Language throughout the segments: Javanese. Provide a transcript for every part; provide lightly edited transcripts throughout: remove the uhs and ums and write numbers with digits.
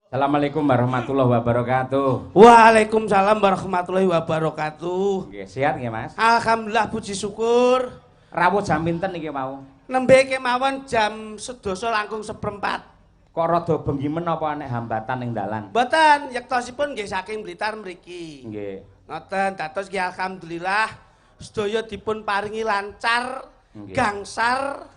Assalamualaikum warahmatullahi wabarakatuh. Waalaikumsalam warahmatullahi wabarakatuh. Nggih, sehat nggih, Mas? Alhamdulillah puji syukur. Rawuh jam pinten niki mau? Nembe kemawon jam 12 langkung 1/4. Kok rada bengi men apa nek hambatan ning dalan? Mboten, yektosipun nggih saking Blitar mriki. Nggih. Ngoten, dados nggih alhamdulillah sedaya dipun paringi lancar, Nggih. gangsar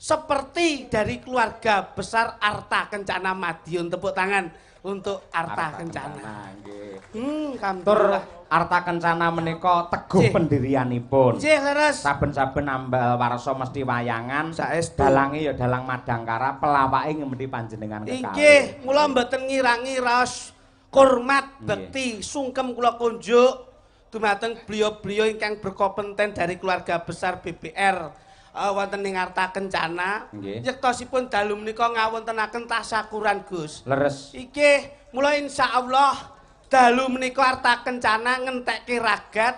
seperti dari keluarga besar Arta Kencana Madiun. Tepuk tangan untuk Arta Kencana. Nggih. Tur Alhamdulillah. Arta Kencana menika teguh Nggih. pendirianipun. Nggih, leres. Saben-saben ambal warsa mesti wayangan, Saestu. dalange ya dalang Madangkara, pelawake ngemedi panjenengan kekalih. Inggih, mula mboten ngirangi raos hormat, Nggih. bekti, sungkem kula kunjuk dumateng beliau-beliau ingkang berkompeten dari keluarga besar BBR wonten ing Arta Kencana. Nggih. Yektosipun dalu menika ngawontenaken tasyakuran Gus. Leres. Inggih, mula insyaallah dalu menika Arta Kencana ngentekke ragat,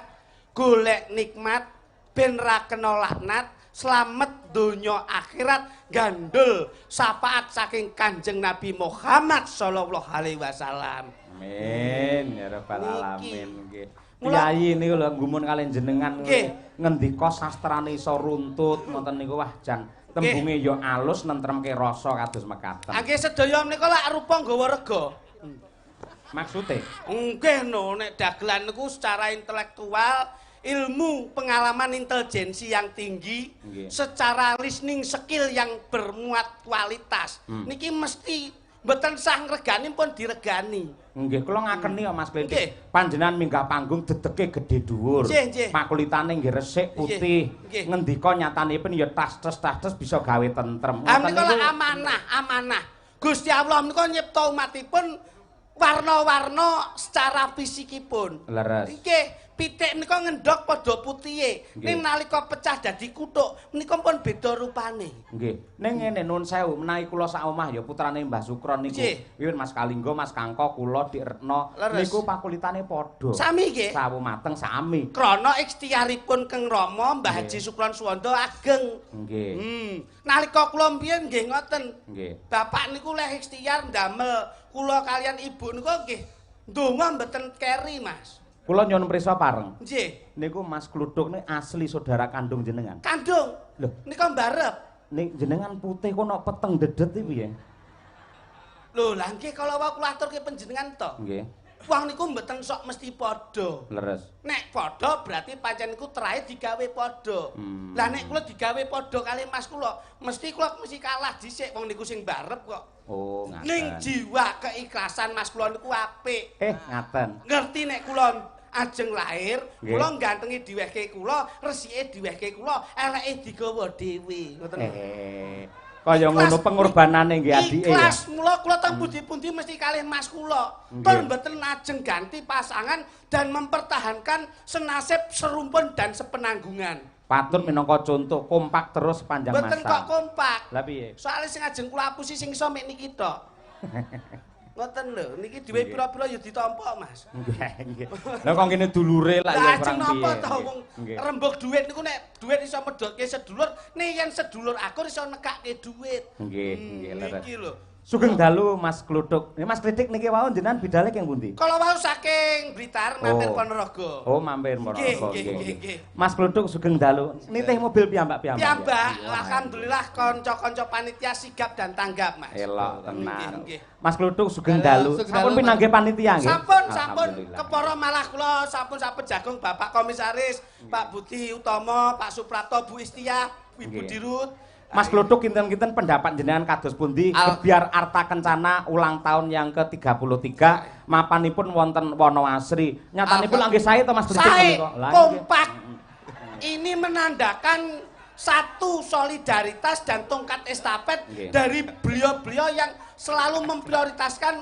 golek nikmat ben ra kena laknat, slamet donya akhirat, gandul syafaat saking Kanjeng Nabi Muhammad sallallahu alaihi wasallam. Amin ya rabbal Niki. alamin nggih. Mula- Kyai niku lho gumun kalih jenengan Nggih. ngendika sastrane iso runtut ngoten niku wah jan tembunge ya alus nentremke rasa kados mekaten. Nggih sedaya menika lak rupa nggawa rega. Maksude Nggih no, nek dagelan niku secara intelektual, ilmu, pengalaman, intelijensi yang tinggi, Nggih. secara listening skill yang bermuat kualitas. Niki mesti mboten sah ngregani pun diregani. nggih kula ngakeni ya Mas Nggih. Klitik. Panjenengan minggah panggung dedeke gedhe dhuwur. Nggih, nggih. Makulitane nggih resik putih. Nggih. Ngendika nyatanipun ya tas-tas bisa gawe tentrem. Ah Ngoten menika niku lak amanah. Gusti Allah menika nyipta umatipun warna-warna secara fisikipun. leres. Nggih, pitik menika ngendhog padha putihe. Nggih. Ning nalika pecah dadi kuthuk, menika pun beda rupane. Nggih. Ning ngene nuwun sewu, menawi kula sak omah ya putrane Mbah Sukron niku. Nggih. Wiwit Mas Kalingga, Mas Kangko, kula Dik Retno Leres. niku pakulitane padha. Sami nggih. Sawu mateng sami. Krana ikhtiaripun Keng Rama Mbah Nggih. Haji Sukron Suwanda ageng. Nggih. Nalika kula mbiyen nggih ngoten. Nggih. Bapak niku leh ikhtiar ndamel kula kalian ibu niku nggih ndonga mboten keri, Mas. Kula nyuwun prisa pareng. Nggih. Niku Mas Kluthuk niku asli saudara kandung jenengan. Kandung. Lho. Nika mbarep. Ning jenengan putih kok nok peteng dedet iki piye? Lho, lah nggih kala wau kula aturke panjenengan to. Nggih. Wong niku mboten sok mesti padha. Leres. Nek padha berarti pancen niku terakhir digawe padha. Lah nek kula digawe padha kali Mas kula, mesti kalah dhisik wong niku sing mbarep kok. Oh, ngaten. Ning jiwa keikhlasan Mas kula niku apik. Ngaten. Ngerti nek kula ajeng lahir, Nggih. kula gantenge diwehke kula, resike diwehke kula, eleke digawa dhewe. Ngoten. Kaya Ikhlas. ngono pengorbanane nggih adike ya. Ikhlas, mula kula teng pundi-pundi mesti kalih Mas kula. Nggih. Tur mboten ajeng ganti pasangan dan mempertahankan senasib, serumpun dan sepenanggungan. Patut minangka contoh kompak terus panjang Mboten kok masa. kompak. Lah piye? Soale sing ajeng kula apusi sing iso mek niki tok. Ngoten lho, niki duwe pira-pira ya ditampa, Mas. Nggih, nggih. Lah kok ngene dulure lah ya Lah ajeng kurang napa piye. to Nggih, wong nggih. rembug dhuwit niku nek dhuwit iso medhotke sedulur, nek yen sedulur akur iso nekake dhuwit. Nggih, nggih, leres. Niki lho. Sugeng dalu Mas Kluthuk. Mas Klitik niki wau jenengan bidale keng pundi? Kalau wau saking Blitar mampir Oh. Ponorogo. Oh, mampir Nggih, Ponorogo. nggih, Nggih. nggih. Mas Kluthuk sugeng dalu. Nitih mobil piyambak-piyambak. Piyambak, ya? alhamdulillah kanca-kanca panitia sigap dan tanggap, Mas. Elok Nggih, tenan. nggih. Mas Kluthuk sugeng Halo, dalu. sugeng Sampun dalu, pinanggih panitia nggih? Sampun, Alhamdulillah. kepara malah kula sampun jagung Bapak Komisaris, Pak Budi Utomo, Pak Suprapto, Bu Istia, Ibu Nggih. Dirut. Mas Kluthuk kinten-kinten pendapat jenengan kados pundi biar Arta Kencana ulang tahun yang ke-33 mapanipun wonten Wonoasri. Nyatanipun nggih sae to Mas Kluthuk Sae, menika? Lah, nggih. kompak. Ini menandakan satu solidaritas dan tongkat estafet Nggih. dari beliau-beliau yang selalu memprioritaskan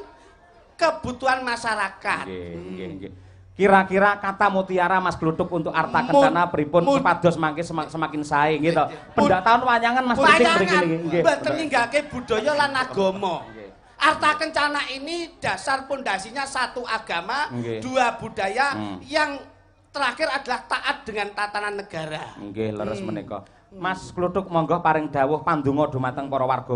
kebutuhan masyarakat. Nggih, nggih, nggih. Kira-kira kata mutiara Mas Kluthuk untuk Arta Kencana pripun supados mangke semakin sae gitu. Pendak tahun wayangan Mas Kluthuk mriki Wayangan niki. Nggih. mboten ninggake budaya lan agama. Nggih. Arta Kencana ini dasar pondasinya satu agama, Nggih. dua budaya yang terakhir adalah taat dengan tatanan negara. Nggih, leres menika. Mas Kluthuk monggo paring dawuh pandonga dumateng para warga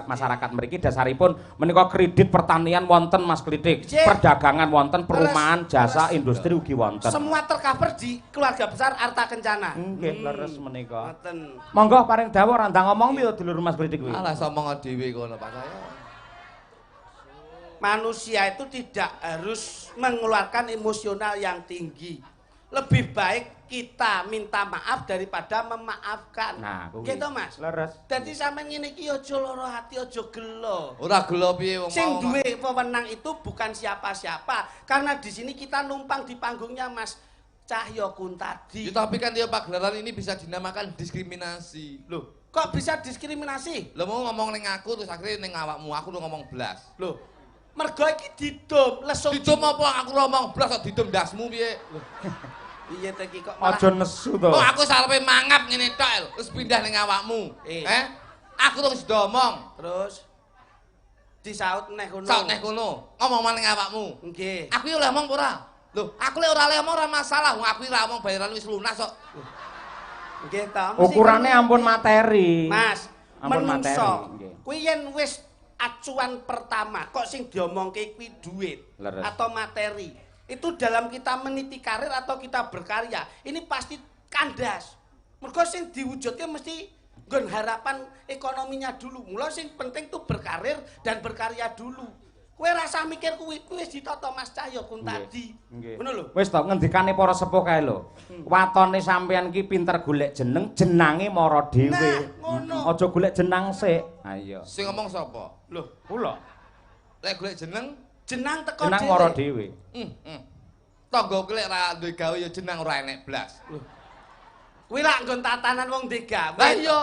masyarakat mriki dasaripun menika kredit pertanian wonten Mas Klitik, perdagangan wonten, perumahan, jasa, industri ugi wonten. Semua tercover di keluarga besar Arta Kencana. Nggih, leres menika. Ngoten. Monggo paring dawuh randang ngomong piye dulur Mas Klitik kuwi. Alah somong dhewe kono Pak saya. Manusia itu tidak harus mengeluarkan emosional yang tinggi. Lebih baik kita minta maaf daripada memaafkan. Nah, gitu Mas. Leres. Dadi sampean ngene iki aja lara ati, aja gelo. Ora gelo piye wong Sing mau. duwe wewenang itu bukan siapa-siapa. Karena di sini kita numpang di panggungnya Mas Cahyo Kuntadi. Ya, tapi kan dia pagelaran ini bisa dinamakan diskriminasi. Loh, kok bisa diskriminasi? Lo mau ngomong ning aku terus akhirnya ning awakmu aku udah ngomong blas. Loh, mergo iki didum, lesung. Didum apa aku ngomong blas kok didum ndasmu piye? Iya ta iki kok malah Aja nesu to. Kok aku sarepe mangap ngene tok terus pindah ning awakmu. Aku terus domong. terus disaut neh kono. Saut neh kono, ngomong maning awakmu. Nggih. Aku iki oleh ngomong ora? Loh, aku lek ora oleh ngomong ora masalah, wong aku ora ngomong bayaran wis lunas kok. Nggih ta. Ukurannya ampun materi. Mas, Ampun materi, menungso. nggih. Kuwi yen wis acuan pertama, kok sing diomongke kuwi duit Leres. atau materi. Itu dalam kita meniti karir atau kita berkarya, ini pasti kandas. Mergo sing diwujudke mesti nggon harapan ekonominya dulu. Mula sing penting tuh berkarir dan berkarya dulu. Kowe rasa mikir kuwi wis ditata Mas Cahyo Kuntadi. Ngono lho. Wis to ngendikane para sepuh kae lho. Watone sampeyan ki pinter golek jeneng, jenange mara dhewe. Nah, ngono. Aja golek jenang sik. Ha iya. Sing ngomong sapa? Loh, Kula. Lek golek jeneng, jenang teko Jenang dhewe. mara dhewe. tangga lek ra duwe gawe ya jenang ora enek blas. Kuwi lak nggon tatanan wong dhewe. Lah iya.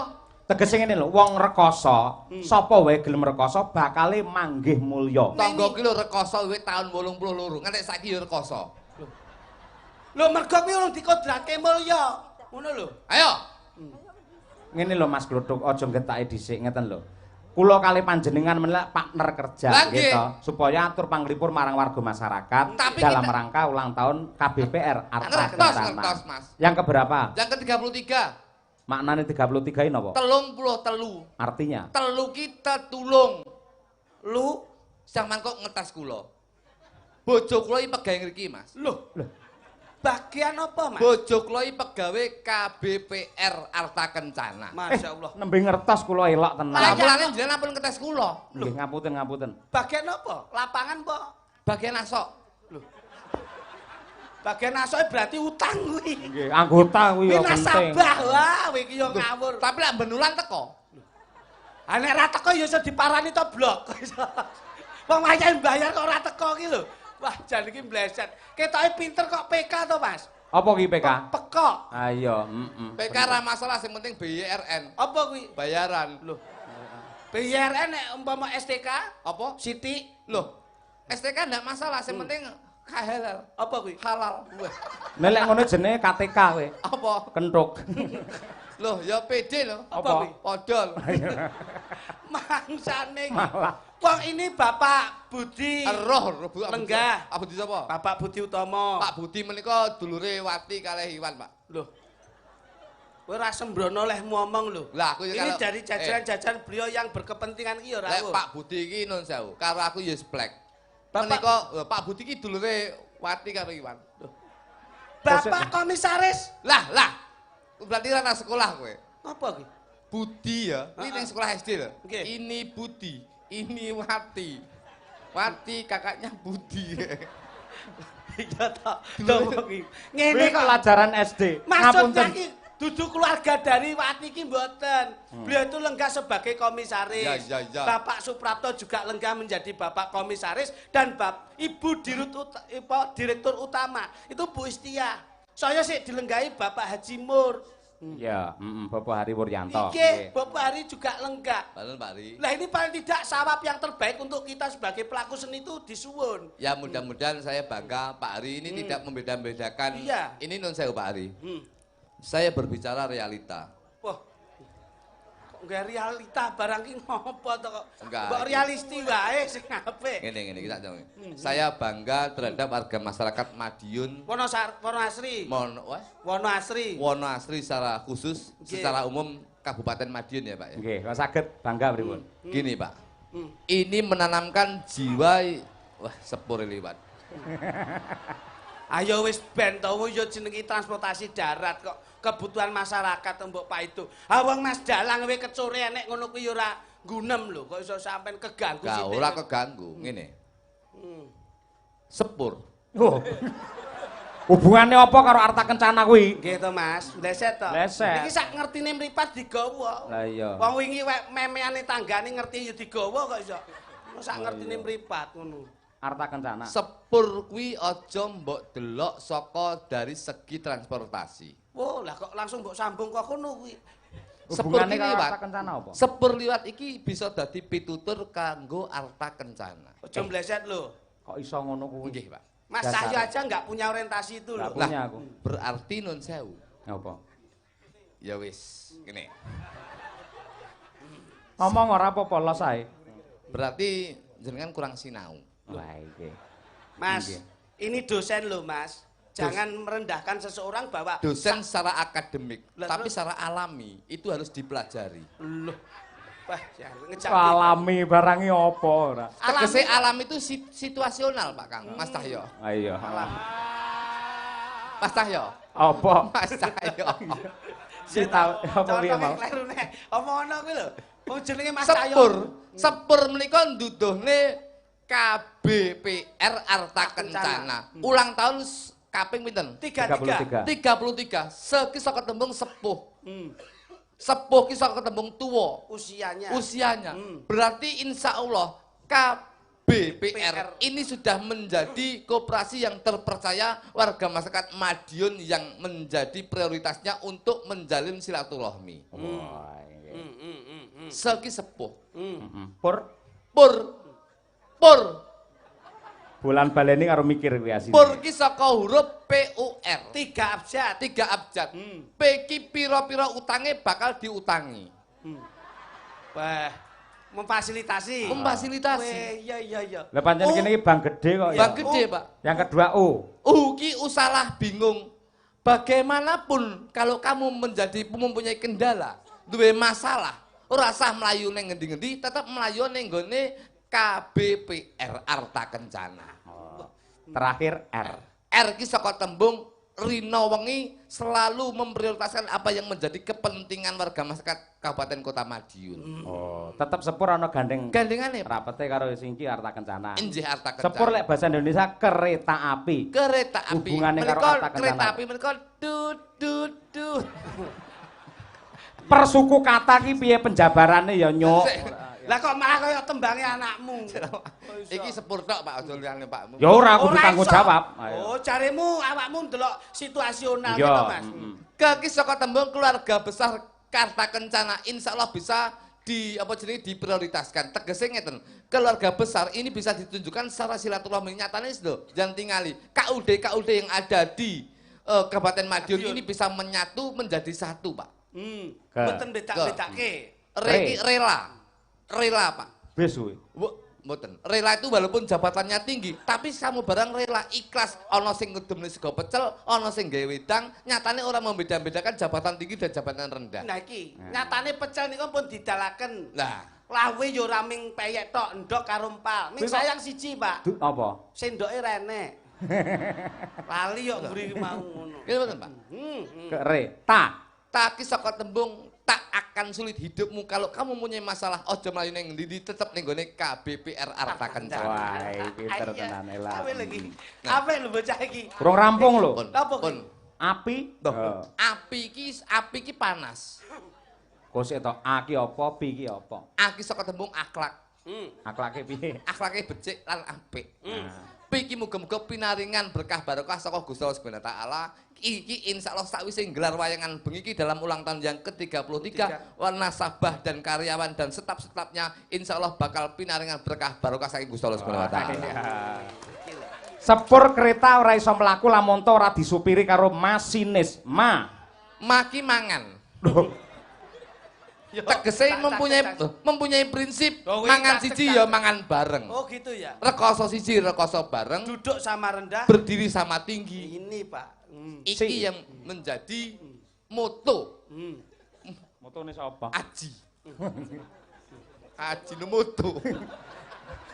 Tegese ngene lho, wong rekoso, sapa wae gelem rekoso bakale manggih mulya. Tangga ki lho rekoso wiwit taun 82 nganti saiki ya rekoso. Lho mergo kuwi urung dikodrake mulya. Ngono lho. Ayo. Ngene lho Mas Kluthuk, aja ngetake dhisik ngeten lho. Kula kali panjenengan menelak partner kerja Lagi. gitu supaya atur panglipur marang warga masyarakat Tapi dalam kita- rangka ulang tahun KBPR Arta Ngertos, Kencana. ngertos, Mas. Yang keberapa? Yang ke-33. Maknane 33 ini apa? 33. Artinya Telu kita tulung. Lu Sang mangkok ngetas kula. Bojo kula iki pegawai ngriki, Mas. Loh, bagian apa, Mas? Bojo kula iki pegawai KBPR Arta Kencana. Masya Allah. nembe ngertos kula elok tenan. Lah mulane jenengan ampun ngetes kula. Nggih ngapunten. Bagian apa? Lapangan apa? Bagian asok. Bagian asoke berarti utang kuwi. Nggih, anggota kuwi Kuwi ya penting. nasabah. Wah, kowe iki yo ngawur. Tapi lek benulan teko. Ah nek ra teko ya iso diparani to blok. Wong wayahe bayar kok ora teko ki lho. Wah, jan iki mbleset. Ketoke pinter kok PK to, Mas? Apa ki PK? Pekok. Ayo, PK ra masalah sing penting BYRN. Apa kuwi? Bayaran. Loh. BYRN nek umpama STK, Apa? Siti, Loh, STK ndak masalah, yang penting halal. apa kuwi? Halal. Wah. Nek lek ngono jenenge KTK kowe. Apa? Kentuk. Loh, ya PD loh. Apa kuwi? Podol. Mangsane iki. Malah. Wong ini Bapak Budi. Roh, Bu. Lenggah. Apa Budi sapa? Bapak Budi Utomo. Pak Budi menika dulure Wati kalih Iwan, Pak. Loh. Kowe ora sembrono oleh ngomong lho. Lah, aku ya Ini kalau- dari jajaran-jajaran beliau yang berkepentingan iki ya ora. Lek Pak Budi iki nun sewu, karo aku ya splek. Bapak- Menika Pak Budi iki dulure Wati karo Iwan. Bapak Komisaris. Lah. Berarti ra nang sekolah kowe. Apa kuwi? Budi ya. Ini nang sekolah SD lho. Nggih. Ini Budi, ini Wati. Wati kakaknya Budi. Iya ta. Lho kuwi. Ngene Kuwi kok pelajaran SD. maksudnya ki dudu keluarga dari Wati ki mboten. Beliau itu lenggah sebagai komisaris. Ya. Bapak Suprapto juga lenggah menjadi Bapak Komisaris dan Ibu Direktur Utama itu Bu Istia. Saya sih dilenggahi Bapak Haji Mur. Ya, Bapak Hari Wuryanto. Iki Bapak Hari juga lenggah. Balon Pak Ri. Lah ini paling tidak sawab yang terbaik untuk kita sebagai pelaku seni itu disuwun. Ya mudah-mudahan saya bangga Pak Ari ini tidak membeda-bedakan. Iya. Ini non saya Pak Ari. Hmm. Saya berbicara realita. Wah. Enggak realita barang ki ngopo to kok. Enggak. Mbok realisti wae sing apik. Ngene kita jawab. Saya bangga terhadap warga masyarakat Madiun. Wonoasri. Wonoasri secara khusus, secara umum Kabupaten Madiun ya Pak ya. Nggih, kok saged bangga pripun? Gini Pak, ini menanamkan jiwa, wah sepur liwat. Ayo wis ben to yo jenenge transportasi darat kok kebutuhan masyarakat mbok Pak itu. Ha wong Mas Dalang we kecore enek ngono kuwi ora gunem lho kok iso sampean keganggu Gak sithik. ora keganggu, ngene. Sepur. Oh. Hubungannya apa karo Arta Kencana kuwi? Nggih to Mas, leset to. Leset. Iki sak ngertine mripat digawa. Lah iya. Wong wingi memeane tanggane ngerti yo digawa kok iso. Sak ngertine mripat ngono. Arta Kencana. Sepur kuwi aja mbok delok saka dari segi transportasi. Oh, lah kok langsung mbok sambung kok ngono kuwi. Sepur Hubungannya iki karo Pak. Arta Kencana apa? Sepur liwat iki bisa dadi pitutur kanggo Arta Kencana. Aja mleset lho. Kok iso ngono kuwi? Nggih, Pak. Mas Dasar. Cahyo aja nggak punya orientasi itu Nggak loh. punya aku. Berarti nun sewu. Apa? Ya wis, ngene. Ngomong ora apa-apa los ae. Berarti jenengan kurang sinau. Wah iki. Mas, Nggih. ini dosen loh Mas. Jangan merendahkan seseorang bahwa Dosen secara akademik, Lah, tapi terus? secara alami itu harus dipelajari. Loh. Wah, ya ngejak. Alami barangi apa ora? Tegese alam itu situasional Pak Kang, Mas Cahyo. Ayo. Mas Cahyo. Apa? Mas Cahyo. Si tau apa piye mau? Kleru nek. Apa ono kuwi lho. Wong jenenge Mas Cahyo. Sepur menika nduduhne KBPR Arta Kencana. Ulang tahun kaping pinten? 33. 33. Seki saka tembung sepuh. Hmm. Sepuh ki saka tembung tuwa. Usianya. Berarti insya Allah KBPR ini sudah menjadi koperasi yang terpercaya warga masyarakat Madiun yang menjadi prioritasnya untuk menjalin silaturahmi. Wah. Seki sepuh. Pur Pur. bulan baleni karo mikir kuwi asine. Pur ki saka huruf PUR. 3 abjad. 3 abjad. P ki pira-pira utange bakal diutangi. Wah, memfasilitasi. Memfasilitasi. Iya. Lah pancen kene iki bank gede kok ya. Bang gede, Pak. Yang kedua U. Ki usalah bingung. Bagaimanapun kalau kamu mempunyai kendala, duwe masalah, ora usah mlayu ning ngendi-ngendi, tetep mlayu ning nggone KBPR Arta Kencana. Terakhir R. R ki saka tembung rino wengi selalu memprioritaskan apa yang menjadi kepentingan warga masyarakat Kabupaten Kota Madiun. Oh, tetep sepur ana gandeng. Gandengane Rapete karo sing iki Arta Kencana. Injih Arta Kencana. Sepur lek bahasa Indonesia kereta api. Kereta api. Hubungannya karo Menika Arta Kencana. kereta api menika dut. Persuku kata ki piye penjabarane ya nyuk. Lah kok malah kaya tembange anakmu. Iki sepur tok Pak, aja liyane Pak. Ya ora aku Ora ditanggung iso. jawab. Oh, jaremu awakmu ndelok situasional Iya, gitu, Mas. Kaki saka tembung keluarga besar Arta Kencana insyaallah bisa diprioritaskan. Tegese ngeten, keluarga besar ini bisa ditunjukkan secara silaturahmi nyatane lho, jangan tingali. KUD yang ada di Kabupaten Madiun ini bisa menyatu menjadi satu, Pak. Mboten bedak-bedake. Rela Pak. Besu. Mboten. Rela itu walaupun jabatannya tinggi, tapi kamu barang rela ikhlas. Ana sing ngedemne sego pecel, ana sing gawe wedang, nyatane orang membeda-bedakan jabatan tinggi dan jabatan rendah. Nah iki, nyatane pecel niku pun didalaken. Lah, Lawe yo ora ming peyek tok, endok karo empal. Ming sayang siji, Pak. Apa? Sendoke renek. Lali yo mburi mau ngono. ngene mboten, Pak. Kereta. Taki saka tembung tak akan sulit hidupmu kalau kamu punya masalah ojo mlayu ning ndi tetep ning gone KBPR Arta Kencana. Wah, pinter tenan elah. Apa lagi? Apa lho bocah iki? Kurang rampung lho. Apa Pun. Api. Loh, api ki panas. Kosek to A ki apa, B ki apa? Aki saka tembung akhlak. Akhlake piye? Akhlake becik lan apik. P iki muga-muga pinaringan berkah barokah saka Gusti Allah Subhanahu wa taala. Iki insyaallah sakwise gelar wayangan bengi iki dalam ulang tahun yang ke-33 nasabah dan karyawan dan staf-stafnya insyaallah bakal pinaringan berkah barokah saking Gusti Allah Subhanahu wa taala. Sepur kereta ora iso mlaku lamun to ora disupiri karo masinis. Maki mangan. Tegese mempunyai prinsip mangan siji ya mangan bareng. Oh gitu ya. Rekoso siji rekoso bareng. Duduk sama rendah. Berdiri sama tinggi. Ini Pak. Iki yang menjadi moto. Motone sapa? Aji. Aji no moto.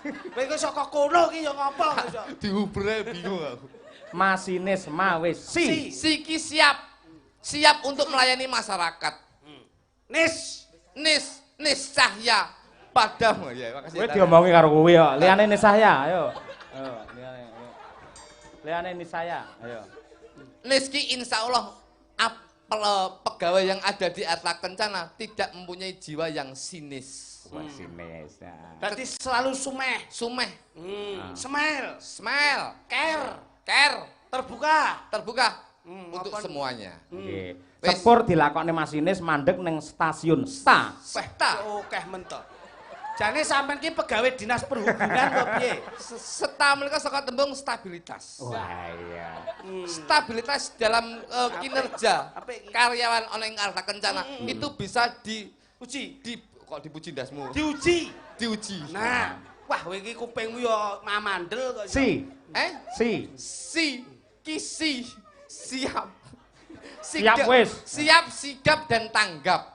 Kowe kok saka kono ki ya ngopo iso? Diubre bingung aku. Masinis mawis si. Siki siap. Siap untuk melayani masyarakat. Nis cahya padamu ya. Makasih. Kowe diomongi karo kowe kok. Liyane nis saya, ayo. Ayo, liyane nis saya, ayo. Niski insya Allah pegawai yang ada di Arta Kencana tidak mempunyai jiwa yang sinis. Sinis. Berarti selalu sumeh. Smile. Care. Terbuka. Untuk semuanya. Nggih. Sepur dilakoni masinis mandeg ning stasiun Sta. Okeh mentok. Jane sampean ki pegawai dinas perhubungan kok piye? Seta menika saka tembung stabilitas. Wah iya. Stabilitas dalam kinerja karyawan ana ing Arta Kencana itu bisa kok dipuji ndasmu. Diuji. Nah, wah kowe iki kupingmu ya mamandel kok. Siap. Siap wis. Siap, sigap dan tanggap.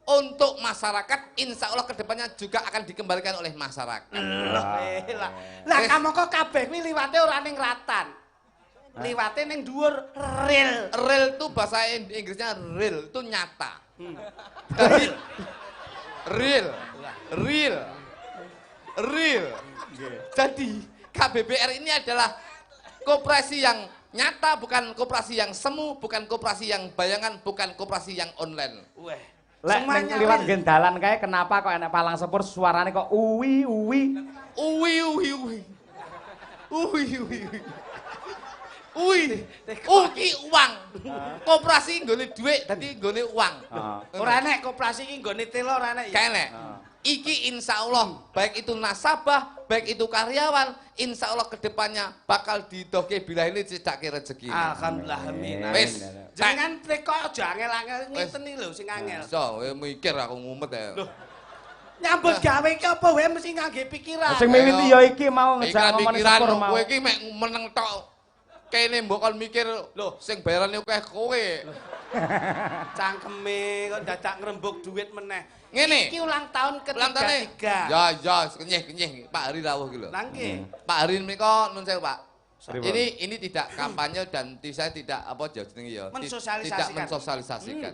Untuk masyarakat, insya Allah kedepannya juga akan dikembalikan oleh masyarakat. Lah kamu kok kabeh kuwi liwate ora ning ratan. Liwate ning dhuwur rel. Rel itu bahasa Inggrisnya real, itu nyata. Jadi real. Jadi KBBR ini adalah koperasi yang nyata, bukan koperasi yang semu, bukan koperasi yang bayangan, bukan koperasi yang online. Lek ning liwat gendalan kae kenapa kok enek palang sepur suarane kok uwi. Ki uang. Koperasi nggone dhuwit dadi nggone uang. Ora enek koperasi iki nggone telo ora enek. Kaenek. Iki insya Allah baik itu nasabah, baik itu karyawan, insya Allah kedepannya bakal didoke bila ini cedake rezeki. Alhamdulillah amin. Wis. Jangan teko aja angel-angel ngeten iki lho sing angel. So, mikir aku ngumet ya. Nyambut gawe iki apa wae mesti ngangge pikiran. Sing miwiti ya iki mau ngejak ngomong sepur mau. Kowe iki mek meneng tok. Kene mbok kon mikir lho sing bayarane akeh kowe. Cangkeme kok dadak ngrembug duit meneh. Ngene. Iki ulang tahun ketiga. Ya, kenyih Pak Hari rawuh iki lho. Lah nggih. Pak Hari menika nun sewu Pak. Ini tidak kampanye dan saya tidak apa jenenge ya. Tidak mensosialisasikan.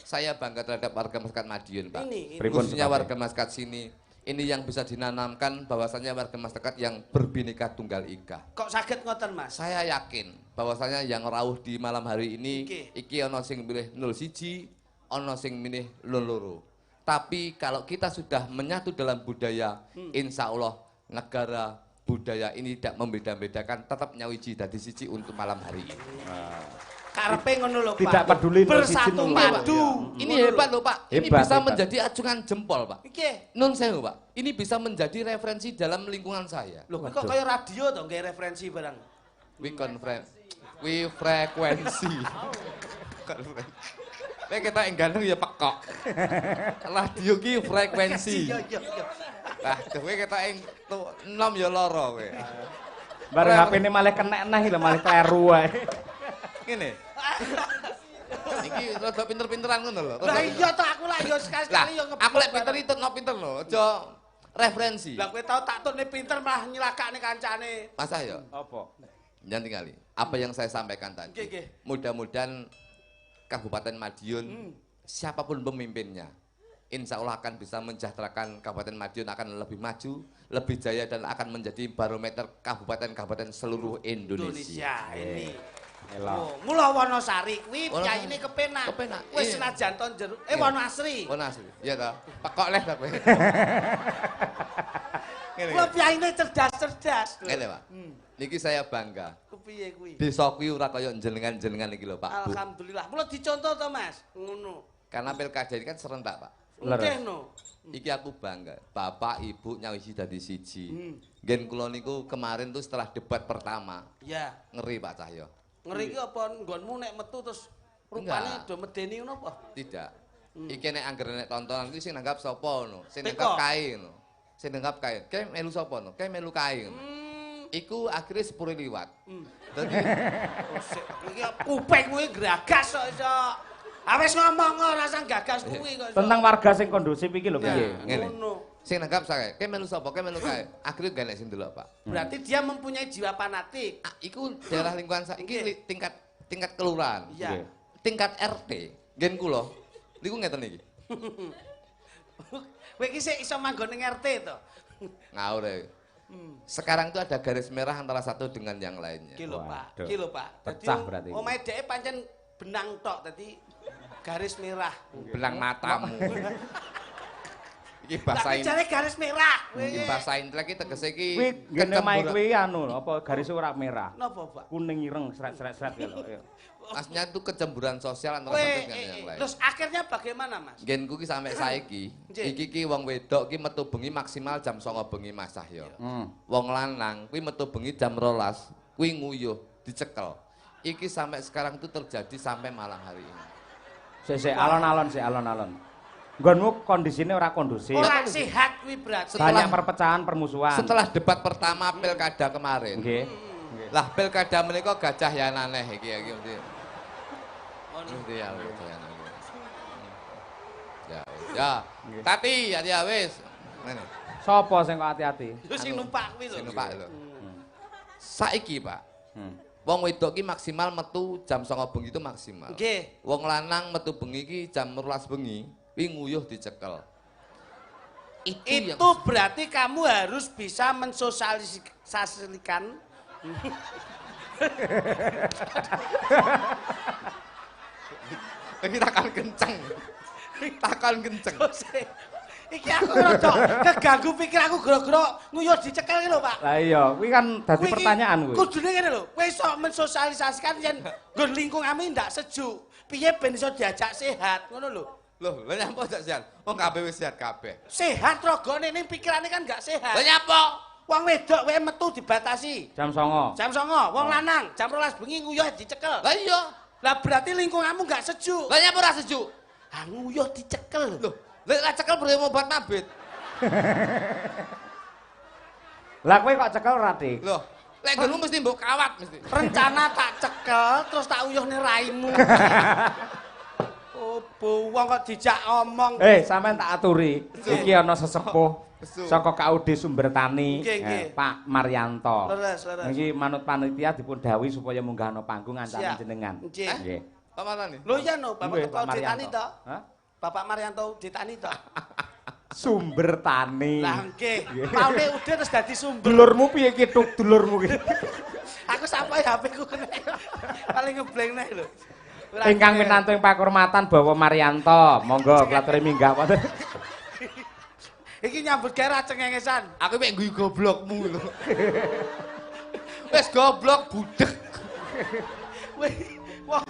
Saya bangga terhadap warga masyarakat Madiun, Pak. Khususnya warga masyarakat sini. Ini yang bisa dinanamkan bahwasannya warga masyarakat yang berbineka tunggal ika. Kok saged ngoten, Mas? Saya yakin bahwasanya yang rawuh di malam hari ini iki ana sing milih 01, ana sing milih 02. Tapi kalau kita sudah menyatu dalam budaya, insya Allah negara budaya ini tidak membeda-bedakan, tetap nyawiji dadi siji untuk malam hari ini. Karepe ngono lho, Pak. Tidak peduli bersatu padu. Ini hebat loh, Pak. Ini bisa menjadi acungan jempol, Pak. Iki. Nun sewu, Pak. Ini bisa menjadi referensi dalam lingkungan saya. Loh, kok kaya radio to nggih referensi barang. We frekuensi. Nek kita enggandeng ya pekok. Radio ki frekuensi. Iya. Lah, kowe kita ing enom ya lara kowe. Bareng HP-ne malah kenek neh lho malah kleru wae. Ngene. Iki rada pinter-pinteran ngono lho. Lah iya to aku lah yo sekali-sekali yo Aku lek pinter itu no pinter lho, aja referensi. Lah kowe tau tak tutne pinter malah nyelakakne kancane. Masa ya? Apa? Jangan tinggali. Apa yang saya sampaikan tadi. Mudah-mudahan Kabupaten Madiun siapapun pemimpinnya, insya Allah akan bisa mensejahterakan Kabupaten Madiun, akan lebih maju, lebih jaya dan akan menjadi barometer kabupaten-kabupaten seluruh Indonesia. Ini. Elok. Mula Wonosari kuwi pyaine kepenak. Wis senajan ton jero. Wonoasri. Wonoasri. Iya ta. Pekok leh ta kowe. Kuwi pyaine cerdas-cerdas. Ngene, Pak. Niki saya bangga. Kepiye kuwi? Desa kuwi ora kaya jenengan-jenengan iki lho, Pak. Alhamdulillah. Mula dicontoh to, Mas. Ngono. Karena pilkada ini kan serentak, Pak. Nggih no. Iki aku bangga. Bapak, Ibu nyawisi dadi siji. Ngen kula niku kemarin tuh setelah debat pertama. Iya. Ngeri Pak Cahyo. Ngeri ki apa nggonmu nek metu terus Rupane do medeni ngono apa? Tidak. Iki nek anggere nek tontonan iki sing nanggap sapa ngono. Sing nanggap kae ngono. Sing nanggap kae. Kae melu sapa ngono? Kae melu kae ngono. Iku akhirnya sepure liwat. Dadi iki kupingmu iki gragas kok iso. Wis ngomong ora sang gagas kuwi kok. Tentang warga sing kondusif iki lho piye? Ngene. Sing nanggap sae. Kae melu sapa? Kae melu kae. Akhirnya gak nek sing delok, Pak. Berarti dia mempunyai jiwa fanatik. Iku daerah lingkungan saiki tingkat kelurahan. Iya. Tingkat RT. Gen kula. Niku ngeten iki. Kowe iki sik iso manggon ning RT to. Ngawur ya. Sekarang itu ada garis merah antara satu dengan yang lainnya. Iki lho, Pak. Iki lho, Pak. Pecah berarti. Omahe dhek pancen benang tok dadi garis merah. Belang matamu. Iki bahasa Tapi jare garis merah. Iki bahasa intelek iki tegese iki Kuwi ngene omahe kuwi anu apa garis ora merah. Napa, Pak? Kuning ireng sret-sret lho. Masnya itu kecemburuan sosial antara satu dengan yang lain. Terus akhirnya bagaimana, Mas? Genku ki sampai saiki, iki ki wong wedok ki metu bengi maksimal jam 09.00 bengi Mas Cahyo. Wong lanang kuwi metu bengi jam 12, kuwi nguyuh, dicekel. Iki sampai sekarang itu terjadi sampai malam hari ini. Sik alon-alon. Nggonmu kondisine ora kondusif. Ora sehat kuwi berarti. Banyak perpecahan, permusuhan. Setelah debat pertama pilkada kemarin. Nggih. Lah pilkada menika gajah yananeh iki mesti. Mesti ya yananeh. Ya. Tapi ya wis. Ngene. Sopo sing kok hati-hati? Sing numpak kuwi lho. Sing numpak lho. Saiki, Pak. Wong wedok ki maksimal metu jam 09.00 bengi itu maksimal. Nggih. Wong lanang metu bengi ki jam 12 bengi, kuwi nguyuh dicekel. Itu berarti kamu harus bisa mensosialisasikan. Iki takon kenceng. Takon kenceng. Iki aku rada keganggu pikir aku gara-gara nguyuh dicekel iki lho, Pak. Lah iya, kuwi kan dadi pertanyaan kuwi. Kudune ngene lho, kowe iso mensosialisasikan yen nggon lingkunganmu ndak sejuk. Piye ben iso diajak sehat, ngono lho. Loh, lha nyapa gak sehat? Wong kabeh wis sehat kabeh. Sehat ragane ning pikirane kan gak sehat. Lha nyapa? Wong wedok wae metu dibatasi. Jam 09.00. Jam 09.00, wong lanang jam 12 bengi nguyuh dicekel. Lah iya. Lah berarti lingkunganmu gak sejuk. Lah nyapa ora sejuk? Ah nguyuh dicekel. Loh, lek cekel beri obat mabit. Lah kowe kok cekel ora, Dik? Loh, lek nggonmu mesti mbok kawat mesti. Rencana tak cekel terus tak uyuhne raimu. Oh, wong kok dijak omong. Sampean tak aturi. Iki ana sesepuh saka KUD Sumber Tani, Pak Maryanto. Leres. Niki manut panitia dipun dawuhi supaya munggah ana panggung ngancani jenengan. Nggih. Pak Marani. Lho iya no, Bapak Nggih, Ketua Pak Ditani Maryanto. to? Hah? Bapak Maryanto Ditani to? Sumber Tani. Lah nggih. Paune udah terus dadi sumber. Dulurmu piye ki tuk dulurmu ki? Aku sampai HP ku kena. Paling ngebleng nek lho. Ingkang minantu ing pakurmatan Bawa Maryanto, monggo klaturi minggah wonten. Iki nyambut gawe cengengesan. Aku mek ngguyu goblokmu lho. Wis goblok budek. Wong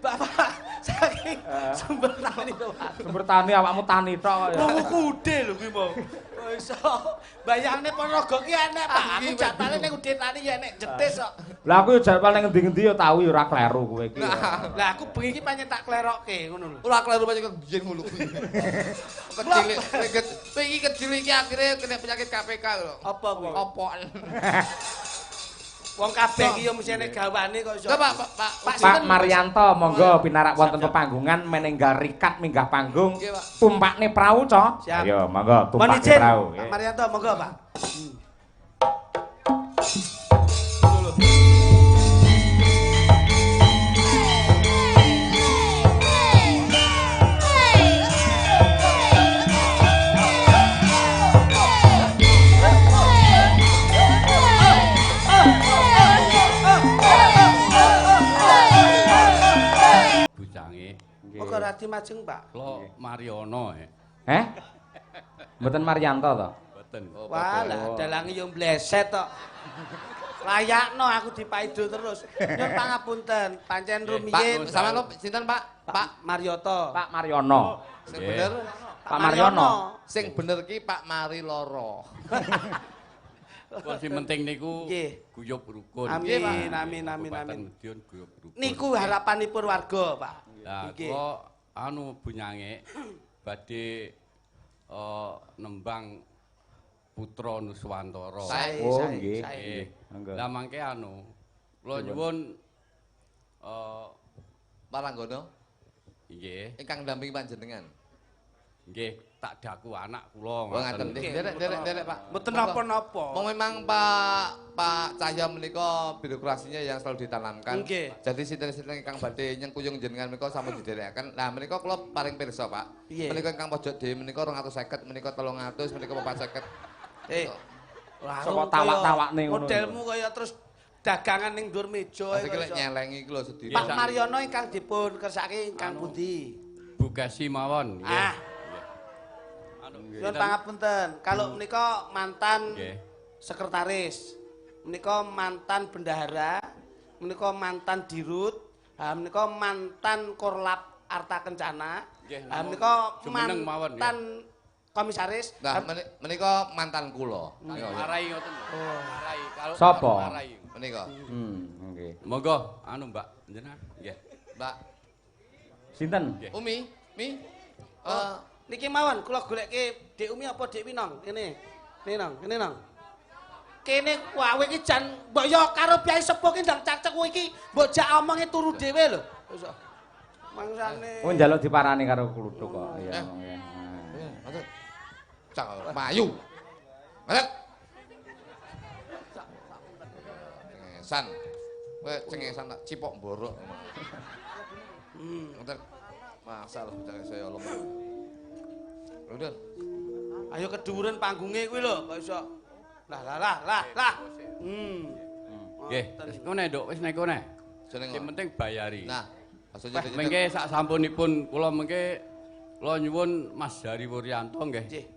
Bapak saking Sumber Tani to, Pak. Sumber Tani awakmu tani tok kok ya. Wong kude lho kuwi mau. Iso bayangne Ponorogo ki enek, Pak. Aku jatane ning Ude Tani ya enek jetis kok. Lah aku yo jadwal ning ngendi-ngendi yo tau yo ora kleru kowe iki. Lah aku bengi iki pancen tak klerokke ngono lho. Ora kleru pancen kok biyen ngono kuwi. Kecil iki kecil iki akhirnya kena penyakit KPK lho. Apa kuwi? Opokan. Wong kabeh iki yo mesti enek gawane kok iso. Pak Maryanto monggo pinarak wonten pepanggungan menenggal rikat minggah panggung. Tumpakne prau, Cok. Ayo monggo tumpakne prau. Pak Maryanto monggo, Pak. Kok Radi Majeng, Pak? Lo Mariono Mboten Maryanto to? Mboten. Walah, dalange yo mbleset tok. Layakno aku dipaido terus. Nyun pangapunten, pancen rumiyin. Pak, sampean sinten, Pak? Pak Marioto. Pak Mariono. Sing bener Pak Mariono. Sing bener ki Pak Mari Loro. Wong sing penting niku Nggih. guyub rukun. Amin, amin. Kabupaten Madiun guyub rukun. Niku harapanipun warga, Pak. Lah kula anu bunyange badhe nembang Putra Nuswantara. Oh nggih. Lah mangke anu kula nyuwun Paranggono nggih ingkang ndampingi panjenengan. nggih tak daku anak kula Oh ngaten nggih. Derek Pak. Mboten napa-napa. Wong memang Pak Cahya menika birokrasinya yang selalu ditanamkan. Nggih. Jadi sinten-sinten ingkang badhe nyengkuyung jenengan menika sampun diderekaken. Lah menika kula paring pirsa, Pak. Menika ingkang pojok dhewe menika 250, menika 300, menika 450. Sapa tawak-tawakne ngono. Modelmu kaya terus dagangan ning dhuwur meja Iki lek nyelengi iki lho sedina. Pak Mariono ingkang dipun kersake ingkang pundi? Bugasi mawon nggih. Nyuwun pangapunten. Kalau menika mantan Nggih. sekretaris, menika mantan bendahara, menika mantan dirut, menika mantan korlap Arta Kencana, menika jumeneng mawon, mantan komisaris. Nah menika mantan kula. Marai ngoten. Marai kalau Sapa? marai. Menika. Nggih. Monggo anu Mbak jenengan nggih. Mbak Sinten? Umi, Mi. Niki mawon kula goleke Dik Umi apa Dik Winong? Kene. Kene nang. Kene wae iki jan mbok yo karo Kyai Sepuh ki ndang cacek kowe iki mbok jak omonge turu dhewe lho. Mangsane. Oh njaluk diparani karo kluthuk kok. Iya. Ngoten. Cak Mayu. Ngoten. Cengesan. Kowe cengesan tak cipok mborok. Ngoten. Masalah saya lemah. Udah. Ayo keduren panggunge kuwi lho, kok iso. Lah. Nggih, wis ngene, Nduk, wis nek ngene. Jeneng. Sing penting bayari. Nah, maksudnya mengke sak sampunipun kula mengke kula nyuwun Mas Hari Wuryanto nggih.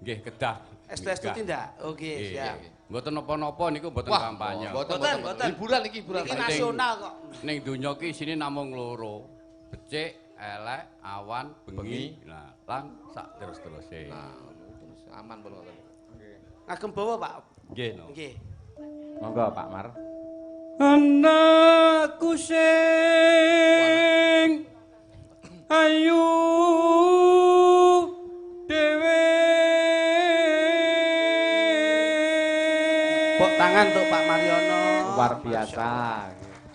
Nggih kedah. Estu tindak. Oke, siap. Mboten napa-napa niku mboten kampanye. Mboten. Hiburan iki hiburan. Iki nasional kok. Ning donya ki isine namung loro. Becik, elek, awan, bengi. Nah, lan sak terus-teruse. Nah, terus aman pun ngoten. Ngagem bawa, Pak. Nggih, no. Nggih. Monggo Pak Mar. Anakku sing ayu dhewe. Tepuk tangan untuk Pak Mariono. Luar biasa.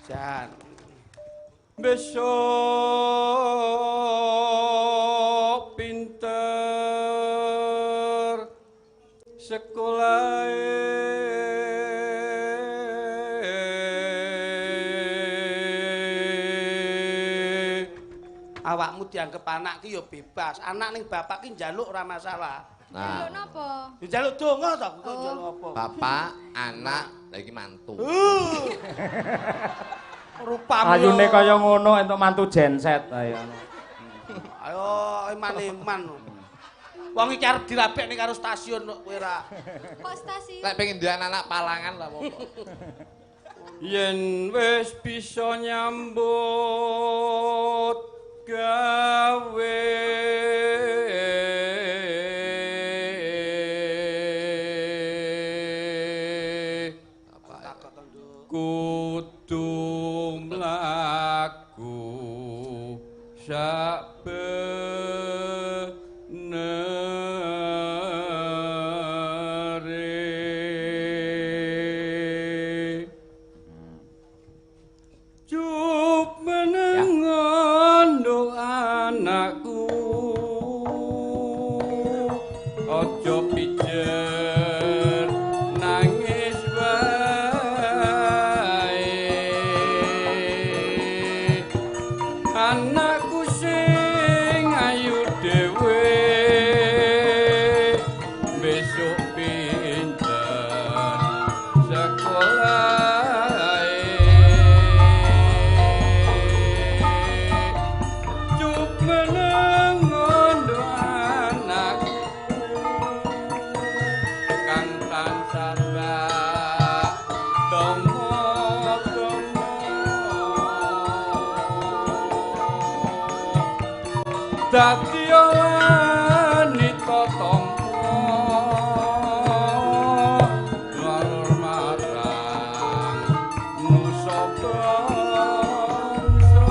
Jan. Besok pinter sekolah Awakmu dianggap anak ki ya bebas. Anak ning bapak ki njaluk ora masalah. Nah, napa? Njaluk donga to, kok njaluk apa? bapak, anak, lagi mantu. Rupamu. Ayune kaya ngono entuk mantu genset ayo. Ayo iman-iman. Wong iki arep dirabekne karo stasiun kok kowe ra. Kok stasiun? Lek pengen duwe anak palangan lah apa. yen wis bisa nyambut gawe kudu mlaku sak benere cup menengon do anakku ojo pijer nangis wae anakku sing ayu dhewe besok pinter sekolah cup menengon do anakku kang tansah tomo-tomo dadi wanita tampa ngalur marang nusa bangsa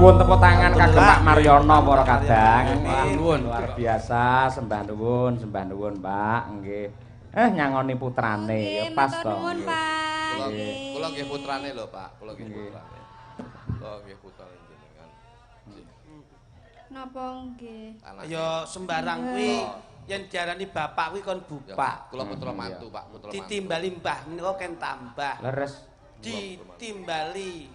nuwun tepuk tangan kagem Pak Maryono para kadang. Nuwun. Luar biasa, sembah nuwun, Mbak. Nggih. Nyangoni putrane ya pas to. Nuwun, Pak. Kula nggih putrane lho, Pak. Kula nggih putrane. Kula nggih putrane jenengan. Napa nggih? Ya sembarang kuwi yen diarani bapak kuwi kon bupak. Kula putra mantu, Pak, putra mantu. Ditimbali mbah menika ken tambah. Leres. Ditimbali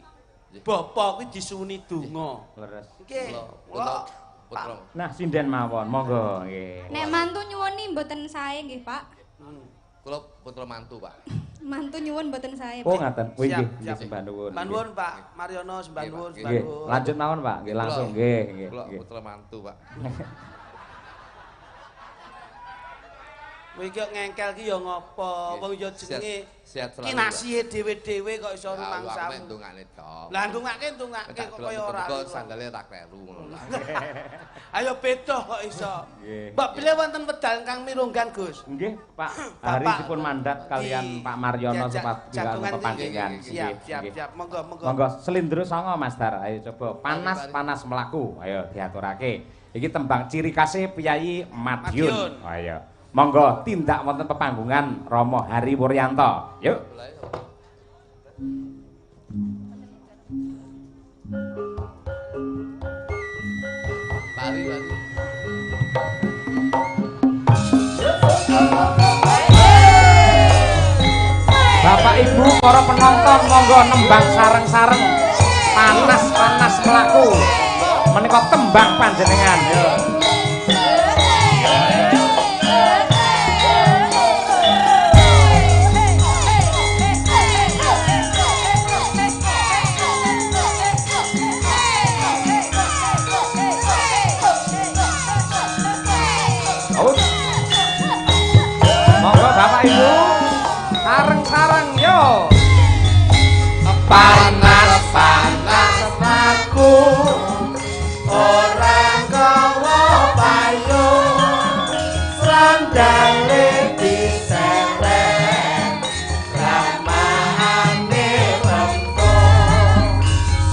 bapak kuwi disuni donga. Leres. Nggih. Kula putra. Nah, sinden mawon, monggo nggih. Nek mantu nyuwuni mboten sae nggih, Pak. Kula putra mantu, Pak. Mantu nyuwun mboten sae, Oh, Pak. ngaten. Oh, nggih, Siap. sembah nuwun. Mbah nuwun Pak Maryono sembah Nggih, nuwun, Pak. sembah Nggih, nuwun. lanjut mawon, Pak. Nggih, langsung nggih, nggih. Kula nggih. putra mantu, Pak. Kowe iki kok ngengkel ki ya ngopo? Wong ya jenenge Sehat ki selalu. nasihe dhewe-dhewe kok iso Aku mek rumangsamu. ndongane tok. Lah ndongake kok kaya ora. Kok sandale tak kleru ngono lah. Ayo beda kok iso. Nggih. Mbak bile wonten wedal kang mirunggan, Gus. Nggih, Pak. Hari dipun mandat kalian Pak Maryono sepatus jagungan pepanggengan. Siap, siap. Monggo. Monggo selindro songo Mas Dar. Ayo coba panas melaku. Ayo diaturake. Iki tembang ciri khasé Piyayi Madiun. Ayo. Monggo tindak wonten pepanggungan Rama Hari Wuryanto. Yuk. Pari. Bapak Ibu para penonton monggo nembang sareng-sareng. Panas melaku. Menika tembang panjenengan. Yuk. Monggo Bapak Ibu sareng-sareng yo. Panas aku ora gawa payung sandale diseret ramane rempong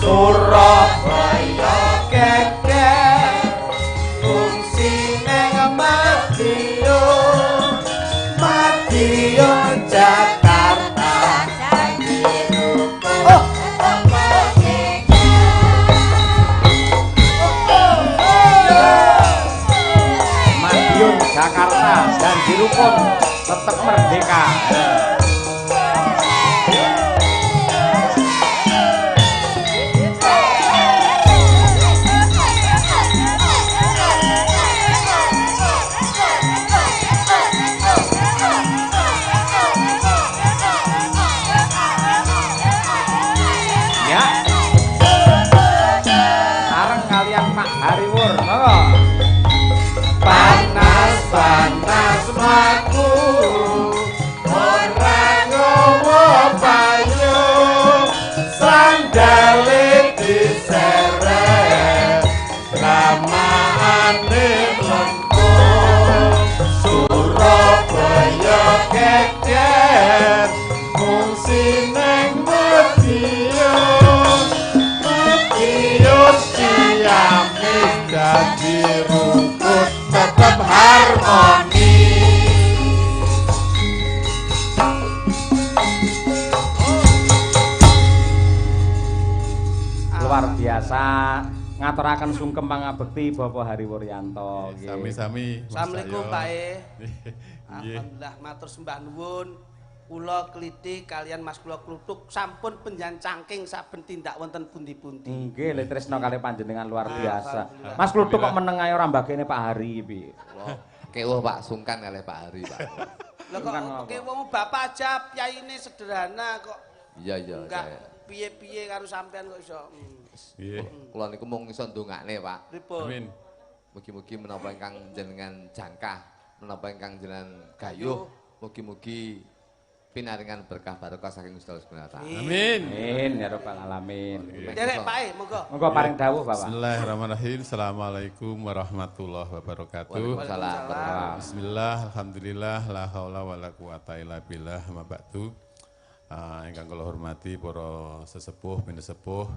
Surabaya geger fungsine Madiun Jakarta Madiun Jakarta dan Dirukun tetap merdeka. Ya. Sareng kalian Pak Hariwur, monggo. Panas mlaku ora ngowo payung sandale diseret ramane lengkung Surabaya geger fungsi neng Madiun ciamik dadi rukun tetap harmoni. Luar biasa ngaturaken sungkem pangabekti Bapak Hari Wuryanto. Sami-sami. Mas Assalamualaikum Sayo. Pak E. Nggih. Alhamdulillah matur sembah nuwun. Kula kliti kalian Mas kula kluthuk sampun penjan cangking saben tindak wonten pundi-pundi. Nggih, le tresno kalih panjenengan luar biasa. Alhamdulillah. Mas Kluthuk kok meneng ae ora mbagene Pak Hari piye? Kewuh Pak sungkan kalih Pak Hari, Pak. Lah kok oke wong bapak aja pyaine sederhana kok. Iya. Enggak piye-piye karo sampean kok iso. Nggih. Kula niku mung iso ndongakne, Pak. Pripun? Amin. Mugi-mugi menapa ingkang jenengan jangkah, menapa ingkang jenengan gayuh, mugi-mugi pinaringan berkah barokah saking Gusti Allah Subhanahu wa taala. Amin. Amin ya rabbal alamin. Derek Pak E, monggo. Monggo paring dawuh Bapak. Bismillahirrahmanirrahim. Assalamualaikum warahmatullahi wabarakatuh. Waalaikumsalam. Bismillah, alhamdulillah, la haula wala quwata illa billah, ma ba'du. Ingkang kula hormati para sesepuh, sepuh,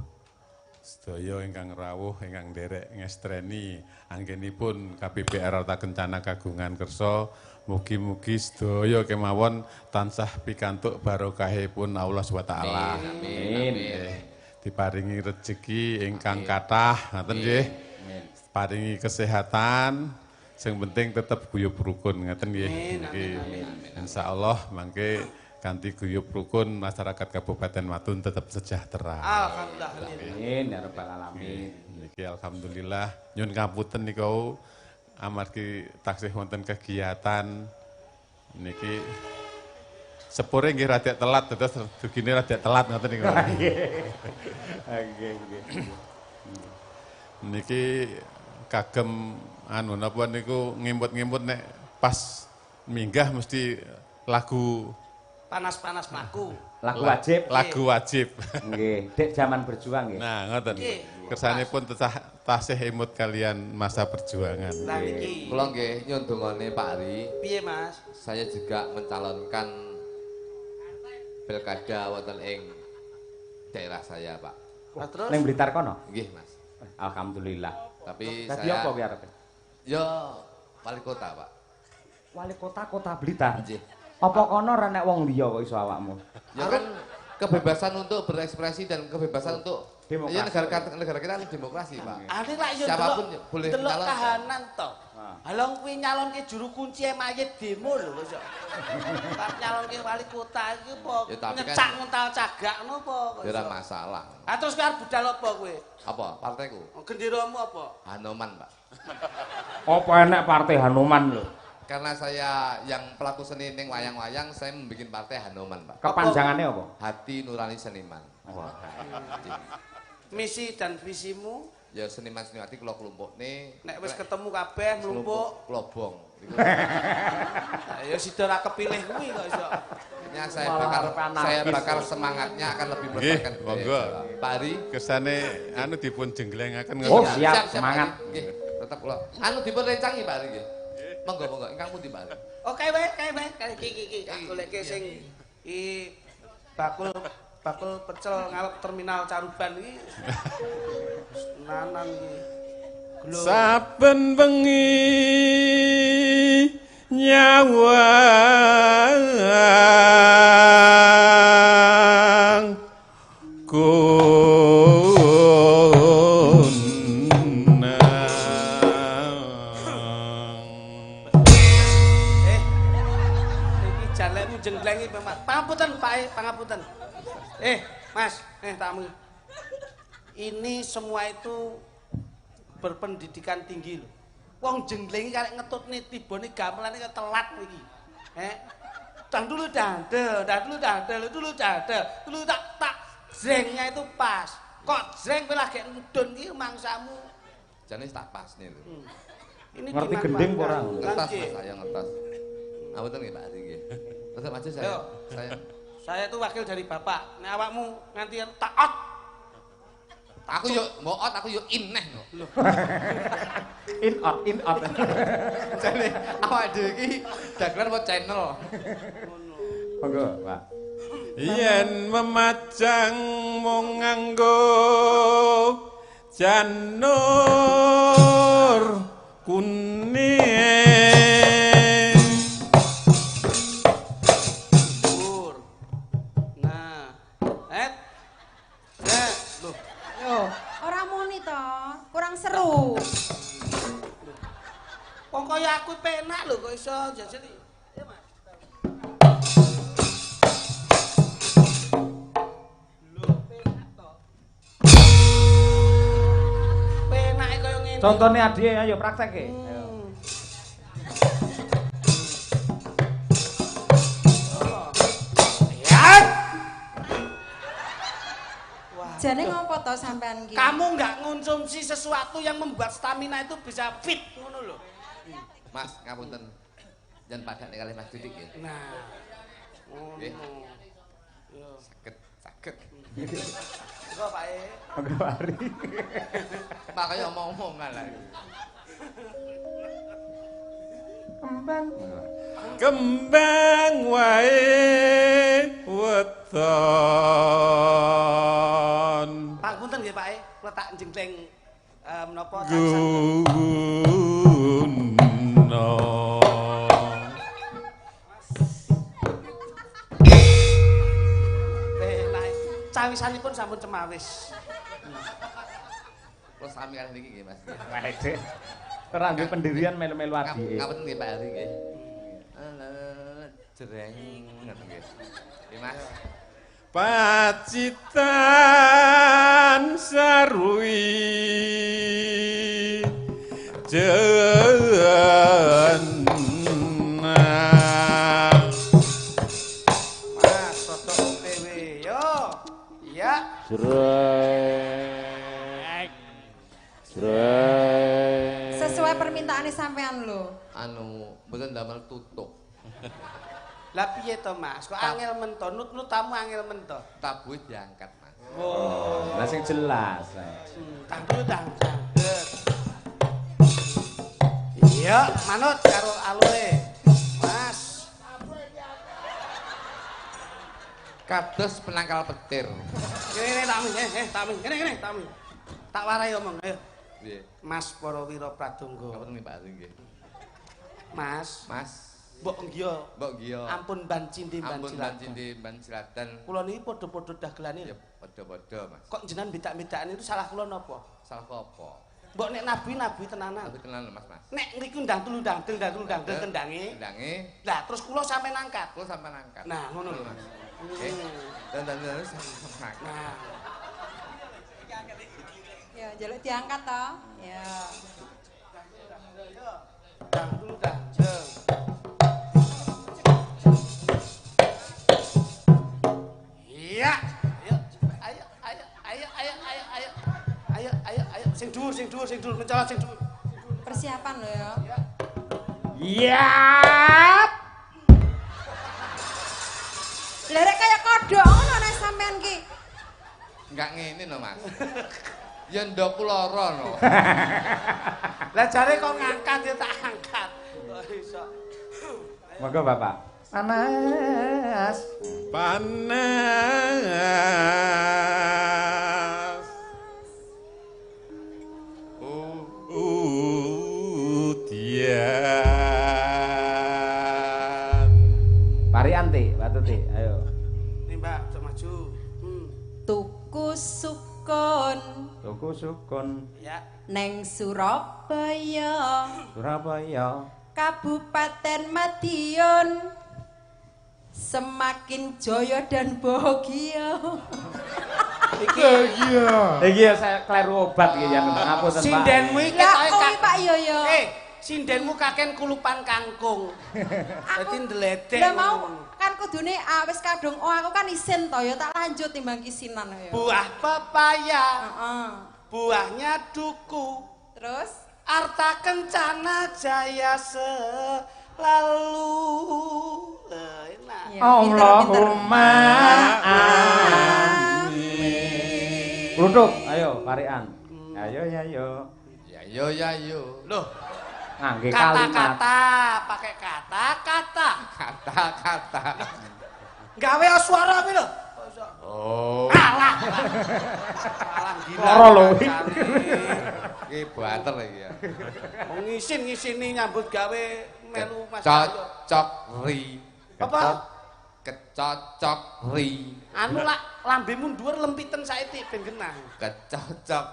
sedaya ingkang rawuh ingkang nderek ngestreni anggenipun KPPR Arta Kencana kagungan kersa mugi-mugi sedaya kemawon tansah pikantuk barokahipun Allah SWT. Amin. Diparingi rezeki ingkang kathah ngoten nggih. Paringi kesehatan, sing penting tetep guyub rukun ngeten nggih. Insyaallah mangke kanthi guyub rukun masyarakat Kabupaten Matun tetap sejahtera. Alhamdulillah. Amin ya rabbal alamin. Niki alhamdulillah nyun ngapunten niku amargi taksih wonten kegiatan niki sepure nggih rada telat terus dugine rada telat ngoten niku. Nggih. Niki kagem anu napa niku ngimput-ngimput nek pas minggah mesti lagu Panas-panas mlaku. Lagu wajib. Lagu wajib. Nggih, dek zaman berjuang nggih. Nah, ngoten. Kersanipun tasih imut kalian masa perjuangan. Lah niki. Kula nggih nyuwun dongane Pak Ari. Piye, Mas? Saya juga mencalonkan pilkada wonten ing daerah saya, Pak. Lah terus Ning Blitar kono. Nggih, Mas. Alhamdulillah. Tapi Dadi saya apa kuwi arepe? ya wali kota, Pak. Wali kota Kota Blitar. Nggih. Apa kono ora nek wong liya kok iso awakmu? Ya kan kebebasan untuk berekspresi dan kebebasan untuk Demokrasi. ya negara kita kan demokrasi, Pak. ane lak yo Siapapun delok- boleh delok nyalon. kahanan to. Ah. Halong kuwi nyalonke juru kunci mayit demo lho wis. Pak nyalonke wali kota iki apa Ya, tapi kan- nyecak nguntal cagakno apa kok. Ya ora iso? masalah. Ah terus kowe arep budal apa kowe? Apa? Partaiku? Genderamu apa? Hanoman, Pak. Apa enek Partai Hanuman lho? Karena saya yang pelaku seni ning wayang-wayang, saya membuat partai Hanoman, Pak. Kepanjangannya apa? Hati Nurani Seniman. Misi dan visimu Ya seniman-seniman kula klumpukne. nek wis ketemu kabeh mlumpuk. Klobong. Nah, ya sida ora kepilih kuwi kok iso. Ya saya Malah bakal anarkis. semangatnya akan lebih Nggih, meletakkan. monggo. Pak Ari. Kesane anu dipun jenglengaken Oh, ngoten. siap, semangat. Pak Ari. Nggih, tetep kula. Anu dipun rencangi Pak Ari nggih. Monggo, ingkang pundi Pak Ari? Oke wae, iki tak goleke sing bakul pecel ngalep terminal Caruban iki. Nanan iki. Glo. Saben bengi nyawang Iki jalekmu jenggleng iki Mas. Pangapunten Pak, pangapunten. Mas, tamu. Ini semua itu berpendidikan tinggi loh. Wong jenggleng iki karek ngetutne tibane gamelane telat iki. Dulu tak zrengnya itu pas. Kok zreng kowe lagi ngudun iki mangsamu. Jane tak pas nih lho. Ini Ngerti dimanfaatkan. gending apa ora? Ngetas Nggih. Mas, saya ngetas. Ngapunten nggih Pak Ari nggih. Tetep aja saya. Ayo. Saya Saya itu wakil dari Bapak. Nek awakmu nganti taat. aku yo moot, aku yo in neh no. In out. Jane awak dhewe iki dagelan apa channel. Monggo, Pak. yen memajang mung nganggo janur kuning Pur. Nah. Loh. Yo, ora muni to, kurang seru. Wong kaya aku penak lho kok iso jajan iki. Ya, Mas. Lho, penak to. Penake kaya ngene. Contohnya adike ayo praktekke. Ayo. Jane ngopo to sampean iki? Kamu nggak ngonsumsi sesuatu yang membuat stamina itu bisa fit ngono lho. Mas, ngapunten. Jangan padane kalih Mas Didik nggih. Nah. Nggih. Ngono. Yo. Saged. Engko Pak E. Monggo, Pak Ari. Makanya omong-omongan lah. kembang wae weton Pak punten nggih nggih Pak, kula tak jengkleng menapa Guna. Cawisanipun sampun cemawis. Kula sami kali niki nggih Mas. Waduh. Ora duwe pendirian melu-melu adike. Ngapunten nggih Pak Ari nggih. Jreng ngoten nggih. Nggih Mas. Pacitan sarwi Mas rada OTW yo. Iya. Jrek. Jrek. Sesuai permintaane sampean lho. Anu, mboten damel tutuk. Lah piye to Mas? Kok angel men to? Nut-nut tamu angel men to. Tabuhe diangkat, Mas. Oh. Lah sing jelas. Tangdul tangdul. Iya, manut karo alure. Mas. Kados penangkal petir. Kene tamu, tamu. Kene tamu. Tak warai omong, ayo. Nggih. Mas Parawira Pradangga. Ngapunten nggih Pak Ari nggih. Mas, Mas, mbok ngiyo. mbok ngiyo. Ampun ban cindi ban Ampun ciladan. cindi ban siladan. Kula niki padha-padha dagelane Ya lho. padha-padha, Mas. Kok jenengan bedak-bedakan itu salah kula napa? Salah apa? Mbok nek nabi tenanan. Tapi kenal Mas, Mas. Nek ngriku ndang telu tendange. Tendange, Lah terus kula sampe nangkat. kula sampean angkat. Nah, ngono lho. Mas. Oke. Dan sampean angkat. Nah, Ya, jaluk diangkat to. Ya. ndang telu jeng. Iya. Ayo. Sing dhuwur, mencolot sing dhuwur. Persiapan lho ya. Yap. Lah rek kaya kodhok ngono nek sampean ki. Enggak ngene no, Mas. Ya ndok lara no. Lah jare kok ngangkat ya tak angkat. Kok iso. Monggo Bapak. Panas. Panas. Udian. Parianti, Batuti, ayo. Nih Mbak, cok maju. Tuku sukun Tuku sukun Ya. neng Surabaya. Surabaya. Kabupaten Madiun semakin jaya dan bahagia. Iki ya saya kleru obat iki ya ngapunten Pak. Sindenmu iki Lah ketoke kuwi Pak Yoyo. sindenmu kaken kulupan kangkung. Dadi ndledek. Lah mau kan kudune wis kadung aku kan isin to ya tak lanjut timbang kisinan ya. Buah pepaya, Heeh. buahnya duku. Terus Arta kencana jaya selalu. Enak. ya, Allahumma Amin. Ruduk, ayo parian. Ayo ya yo. Ya yo. Loh, Ngangge kalimat. kata-kata, pakai kata-kata. Kata-kata. Gawe suara kuwi lho. Oh. Alah. Alah gila. Loro lho. Iki banter iki ya. Wong ngisin-ngisini nyambut gawe melu Mas Ayo. Cocok ri. Apa? Kecocok ri. Anu lak lambemu dhuwur lempiten saiki ben genah. Kecocok.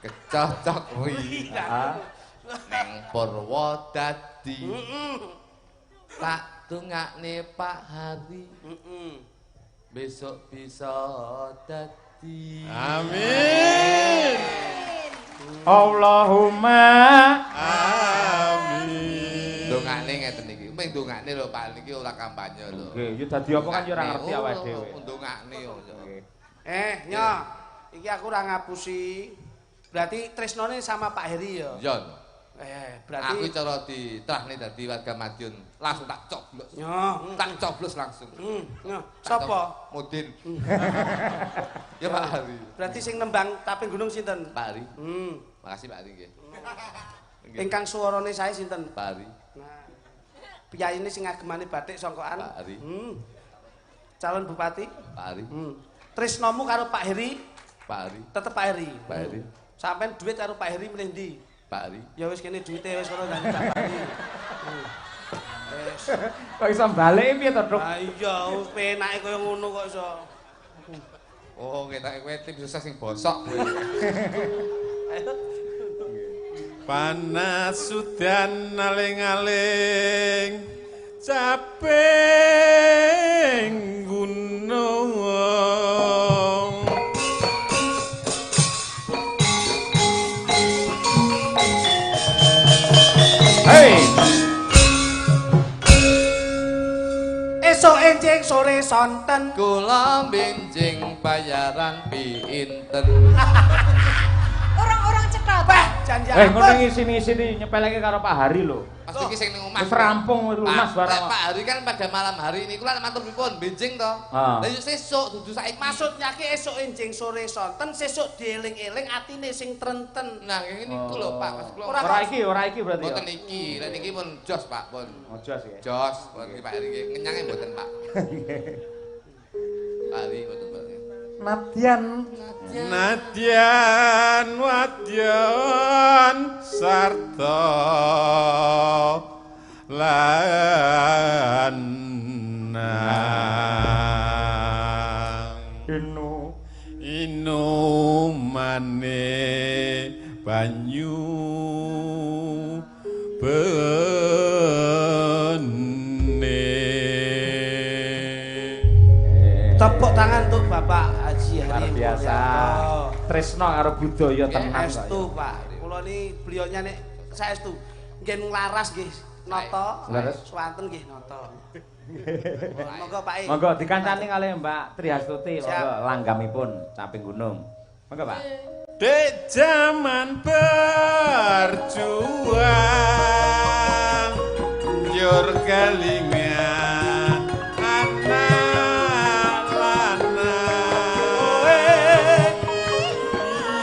Kecocok ri. Ah, Neng Purwodadi. Heeh. Tak dongakne Pak Hari. Heeh. Besok bisa dadi. Amin. Allahumma Amin. Dongakne ngeten iki. Ming dongakne lho Pak niki ora kampanye lho. Nggih, yo dadi apa kan yo ora ngerti awake dhewe. Dongakne yo. Nyo, iki aku ora ngapusi. Berarti tresnone sama Pak Heri ya. Iya. Aku berarti cara diterahne dadi warga Madiun, langsung tak coblos. Nyo, Tak coblos langsung. nyo. Sapa? Mudin. Ya Pak Hari. Berarti sing nembang Taping Gunung sinten? Pak Hari. Hmm. Makasih Pak Hari nggih. Ingkang suarane sae sinten? Pak Hari. Nah. Piyayine sing agemane batik songkoan. Pak Ari. Calon bupati. Pak Hari. Tresnomu karo Pak Heri? Pak Heri. Tetep Pak Heri. Pak Heri. Sampeyan duit karo Pak Heri milih ndi? Pak Heri. Ya wis kene duwite wis kono nang Pak Heri. Wis. Kok iso balik piye to, Duk? Ah iya, penake kaya ngono kok iso. Oh, ketake kowe tim sukses sing bosok kowe. Panas udan aling-aling caping gunung. Hei, Esuk enjing sore sonten. Kula benjing bayaran pinten. Orang-orang cekak. Bah, janji ngono ngisi-ngisi nyepeleke karo Pak Hari lho. Pas iki sing ning omah. Wis rampung lunas barang. Pak Hari kan pada malam hari ini kula matur pripun benjing to. Ah. Lah yo sesuk dudu saiki. Maksudnya ki esuk enjing sore sonten, sesuk dieling-eling atine sing trenten. Nah, ngene iku lho Pak, pas kula. Ora iki berarti ya. Mboten iki, lha niki pun jos Pak, pun. Ojo sih. Jos, pun iki Pak Hari nggih. Ngenyange mboten Pak. Pak Hari mboten Pak. Nadyan Wadyan sarta lanang inumane banyu Tepuk tangan untuk Bapak Haji Hari luar biasa. Tresno karo budaya tenan kok. Estu Pak. Kula ni beliaunya nek saestu nggih nglaras nggih nata. Laras. Swanten nggih nata. Monggo Pak. Monggo dikancani kalih Mbak Triastuti monggo Siap. langgamipun Caping Gunung. Monggo Pak. Dek zaman berjuang njur kelingan anak lanang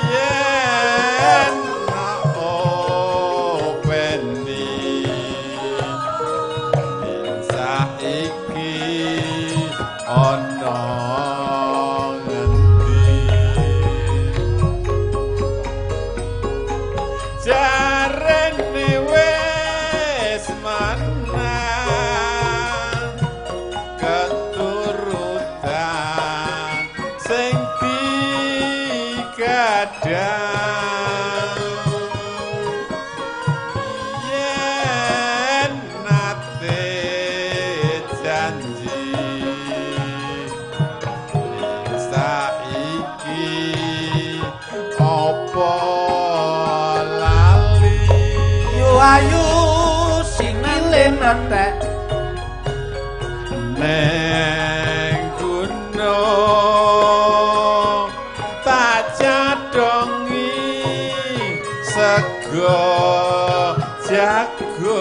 yen openi saiki ana jarene wis menang keturutan sing digadang yen nate janji saiki apa Ayu sikile netek neng gunung tak jadongi sego jagung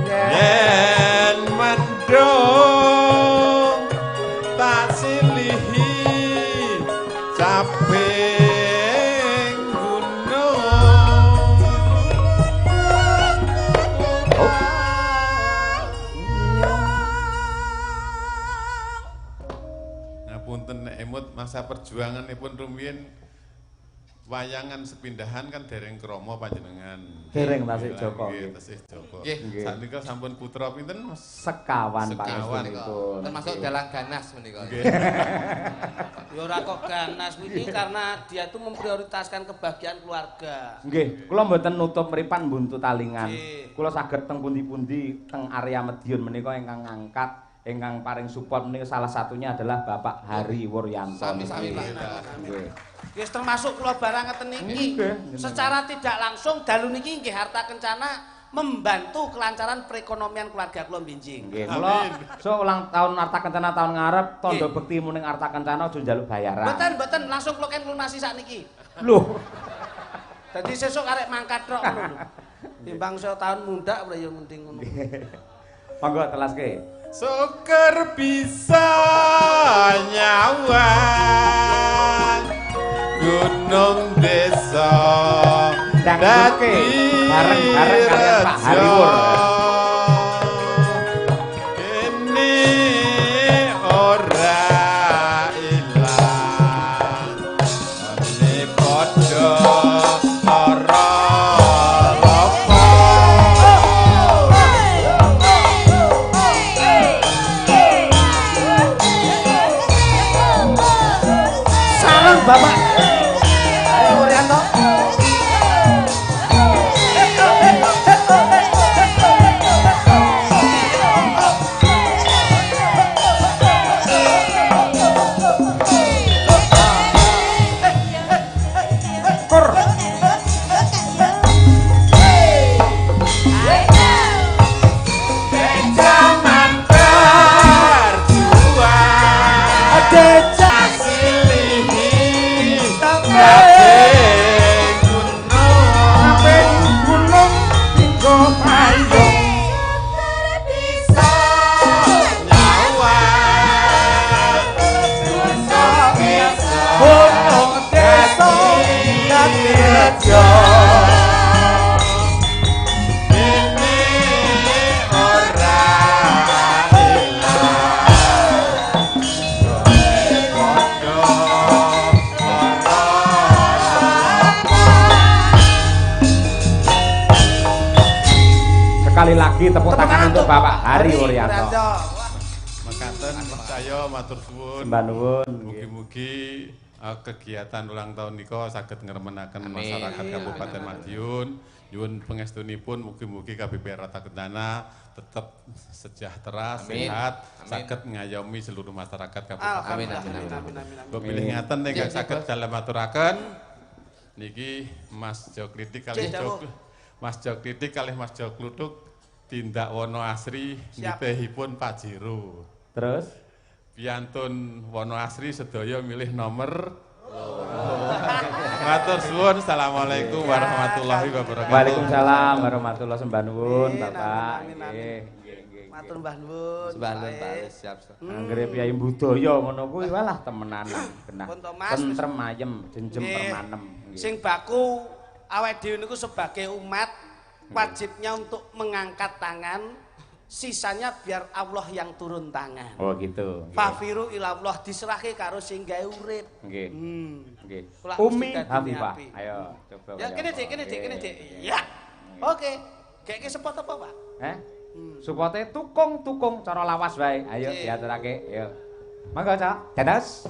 yen mendung tak silihi caping gunung. Ngapunten nek emut masa perjuanganipun rumiyin wayangan sepindahan kan dereng krama panjenengan. Dereng tasih Joko. Nggih, tasih Joko. Nggih. Sanika sampun putra pinten Mas? Sekawan Pak Sekawan. Estunipun. Termasuk dalang ganas menika. ya ora kok ganas ini karena dia itu memprioritaskan kebahagiaan keluarga. Nggih, kula mboten nutup mripan buntu talingan. Nggih. Kula saged teng pundi-pundi teng area Madiun menika ingkang ngangkat, ingkang paring support menika salah satunya adalah Bapak Hari Wuryanto. Sami-sami Pak. Nggih. Wis termasuk kula barang ngeten iki. Nggih. Secara tidak langsung dalu niki nggih harta kencana membantu kelancaran perekonomian keluarga kula benjing. Nggih, kula so ulang tahun Arta Kencana tahun ngarep tondo Nggih. bektimu ning Arta Kencana aja njaluk bayaran. Mboten langsung kula ken lunasi sakniki. Loh, Dadi sesuk arek mangkat tok ngono. Timbang saya tahun muda ora ya mending ngono. monggo telaske. Syukur bisa nyawang gunung desa Ndang duke bareng-bareng kalian Pak Hari Wur. Bapak Hari Wuryanto. Sekali lagi tepuk tangan untuk Bapak Hari Wuryanto. Mekaten saya matur suwun. Sembah nuwun. Mugi-mugi kegiatan ulang tahun niko saged ngremenaken masyarakat Kabupaten Madiun. Nyuwun pangestunipun mugi-mugi KBP Rata Kencana tetap sejahtera, sehat, saged ngayomi seluruh masyarakat Kabupaten Madiun. Pilih ngaten nek saged dalem aturaken niki Mas Jokritik kalih Mas Jokritik kalih Mas Joklutuk tindak Wono Asri nitihipun Pajero. Terus piantun Wono Asri sedaya milih nomor matur suwun. Assalamualaikum warahmatullahi wabarakatuh. Waalaikumsalam warahmatullahi sembah nuwun Bapak. Nggih, nggih. Matur Mbah Nuwun. Sembah nuwun Pak, siap. Anggere piyai budaya ngono kuwi walah temenanan genah. Pun to, Mas. Tentrem ayem, jenjem permanem. Nggih. Sing baku awake dhewe niku sebagai umat wajibnya untuk mengangkat tangan, sisanya biar Allah yang turun tangan. Oh gitu. Nggih. Fafiru ilallah diserahke karo sing gawe urip. Nggih. Nggih. Kula Umi mesti dadi Hafifah. api. Ayo coba. Ya kene Dik, kene Dik. Ya. Oke. Kayaknya sepot apa, Pak? Supote tukung cara lawas wae. Ayo diaturake. Ayo. Mangga, Cak. Dados.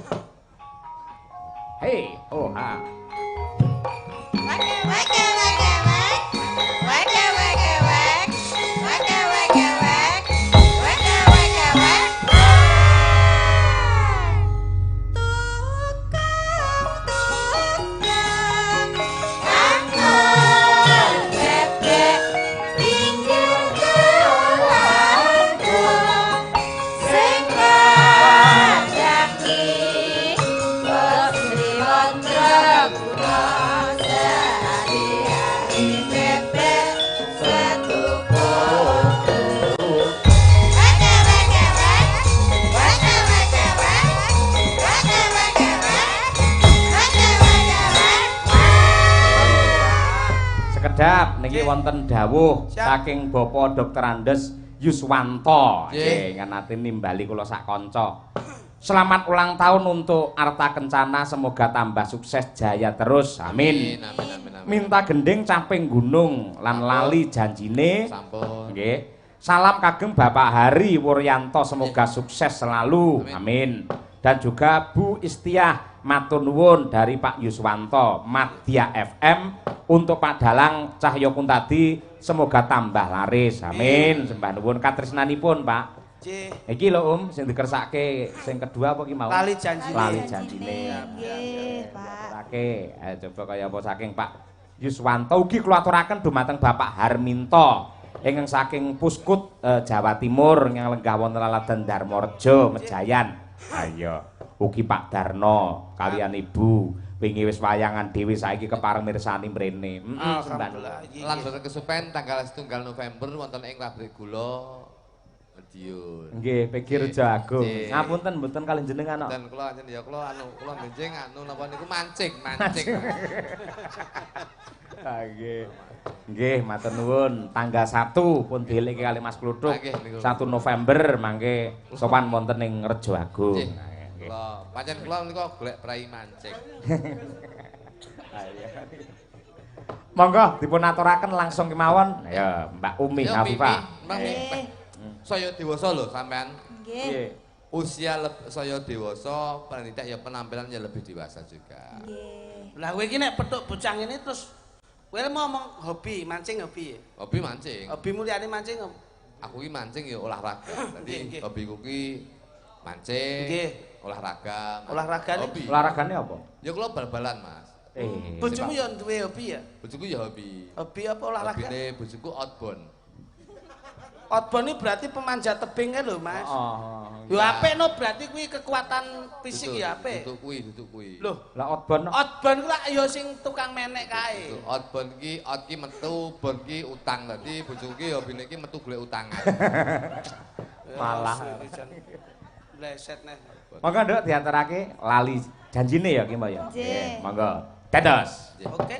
Hei, oh ha. Sekedap niki wonten dawuh saking Bapak Dr. Andes Yuswanto. Nggih, nganati nimbali kula sak kanca. Selamat ulang tahun untuk Arta Kencana, semoga tambah sukses jaya terus. Amin. Minta gending caping gunung lan lali janjine. Sampun. Nggih. Salam kagem Bapak Hari Wuryanto, semoga sukses selalu. Amin. Dan juga Bu Istiah matur nuwun dari Pak Yuswanto Madya FM untuk Pak Dalang Cahyo Kuntadi, semoga tambah laris. Amin. Sembah nuwun katresnanipun, Pak. Iki lho sing dikersake sing kedua apa ki mau? Lali janjine. Lali janjine. Nggih, Pak. Oke, coba kaya apa saking Pak Yuswanto ugi kula aturaken dumateng Bapak Harminto ingkang saking Puskut Jawa Timur ingkang lenggah wonten Laladan Darmorejo Mejayan. Ayo, ugi Pak Darno kalian Ibu wingi wis wayangan dhewe saiki kepareng mirsani mrene. Alhamdulillah. Lan boten kesupen tanggal 1 November wonten ing pabrik gula Madiun. Nggih, PG Rejo Agung. Ngapunten mboten kalih jenengan kok. Dan kula anjen ya kula benjing napa niku mancing. Nggih. Nggih, matur nuwun. Tanggal 1 pun dilike kali Mas Kluthuk. 1 November mangke sowan wonten ing Rejo Agung. Kula pancen kula niku golek prai mancing. Monggo dipun aturaken langsung kemawon. Ya, Mbak Umi Hafifah. Saya dewasa lho sampean. Nggih. usia saya dewasa, paling tidak ya penampilannya lebih dewasa juga. Nggih. Lah kowe iki nek petuk bocah ngene terus kowe mau ngomong hobi, mancing hobi. Hobi mancing. Hobimu liyane mancing apa? Aku ki mancing ya olahraga. Nggih, nggih. Dadi hobiku ki mancing, Nggih. olahraga. Olahragane? Hobi. Olahragane apa? Ya kula bal-balan, Mas. Bojomu ya duwe hobi ya? Bojoku ya hobi. Hobi apa olahraga? Hobine bojoku outbound. Outbound ini berarti pemanjat tebing kan lho, Mas. Yo apik no berarti kuwi kekuatan fisik ya apik. Duduk kuwi. Loh, Lah outbound outbound ku lak ya sing tukang menek kae. Outbound ki out ki metu, bound ki utang. Dadi bojoku ki hobine ki metu golek utangan. malah. Bleset neh. Monggo Nduk diaturake lali janjine ya ki Mbak ya. Nggih. Monggo. Dados. Oke.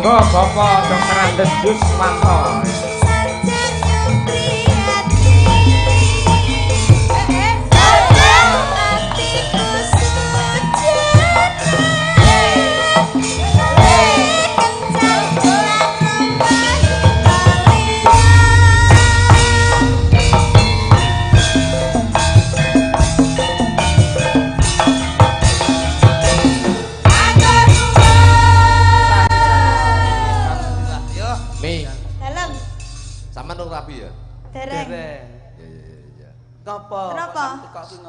Monggo Bapak Dr. Andes Yuswanto. Sampeyan nang rapi ya? Dereng. Iya. Napa? Kenapa?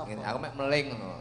Ngene, aku mek meling ngono.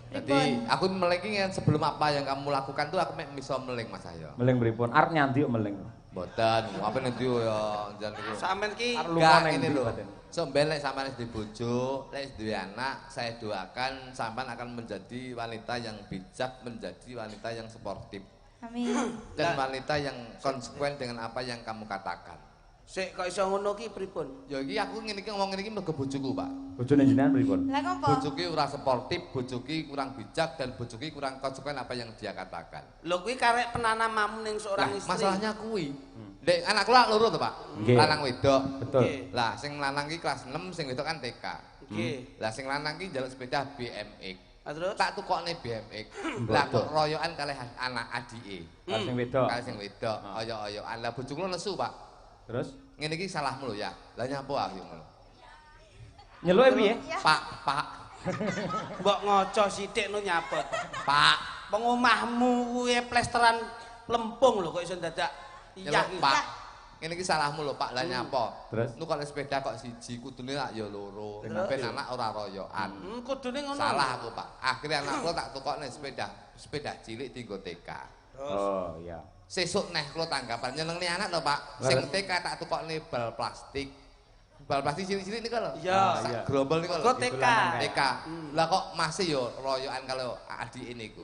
Jadi aku meling ki sebelum apa yang kamu lakukan tuh aku mek iso meling Mas Ayo. Meling pripun? Arep nyandi kok meling. Mboten, apa nanti ya jan niku. Sampeyan ki Arep lunga ning ini ndi lho. batin? Sampeyan lek sampeyan di bojo, lek duwe anak, saya doakan sampeyan akan menjadi wanita yang bijak, menjadi wanita yang sportif. Amin. Dan wanita yang konsekuen dengan apa yang kamu katakan. sik kok iso ngono ki pripun? Ya iki aku ngene iki ngomong ngene iki mergo bojoku, Pak. Bojone jenengan pripun? Lah ngopo? Bojoki ora sportif, bojoki kurang bijak dan bojoki kurang konsekuen apa yang dia katakan. Lho kuwi karek penanamamu ning seorang Lah, istri. masalahnya kuwi. Dek anak kula loro to, Pak. Nggih. Lanang wedok. Betul. Nggih. Lah sing lanang ki kelas 6, sing wedok kan TK. Nggih. Lah sing lanang ki njaluk sepeda BMX. Ah, terus? Tak tukokne BMX. Lah kok royokan kalih anak adike. Lah sing wedok. Kalih sing wedok, oyo-oyoan. Lah bojoku nesu, Pak. Terus Ngene iki salahmu lho ya. Lah nyapo aku ngono. nyeluke piye? Pak. Mbok ngoco sithik no nyapot. Pak. Pengomahmu kuwi plesteran lempung lho kok iso dadak iyah Nyeluk, iki. Pak. Ngene iki salahmu lho, Pak. Lah nyapo? Terus? Nukok sepeda kok siji, kudune lak ya loro. Terus? Ben anak ora royokan. Kudune ngono. Salah aku, Pak. Akhirnya anak kula tak tukokne sepeda cilik dienggo TK. Oh, iya. Sesuk neh kula tanggapan nyenengne anak lho, Pak. Sing TK tak tukokne bal plastik. Bal plastik cilik-cilik niku lho. Iya. iya. Grombol niku lho. Kok TK. TK. Lah kok masih yo royokan kalau adike niku.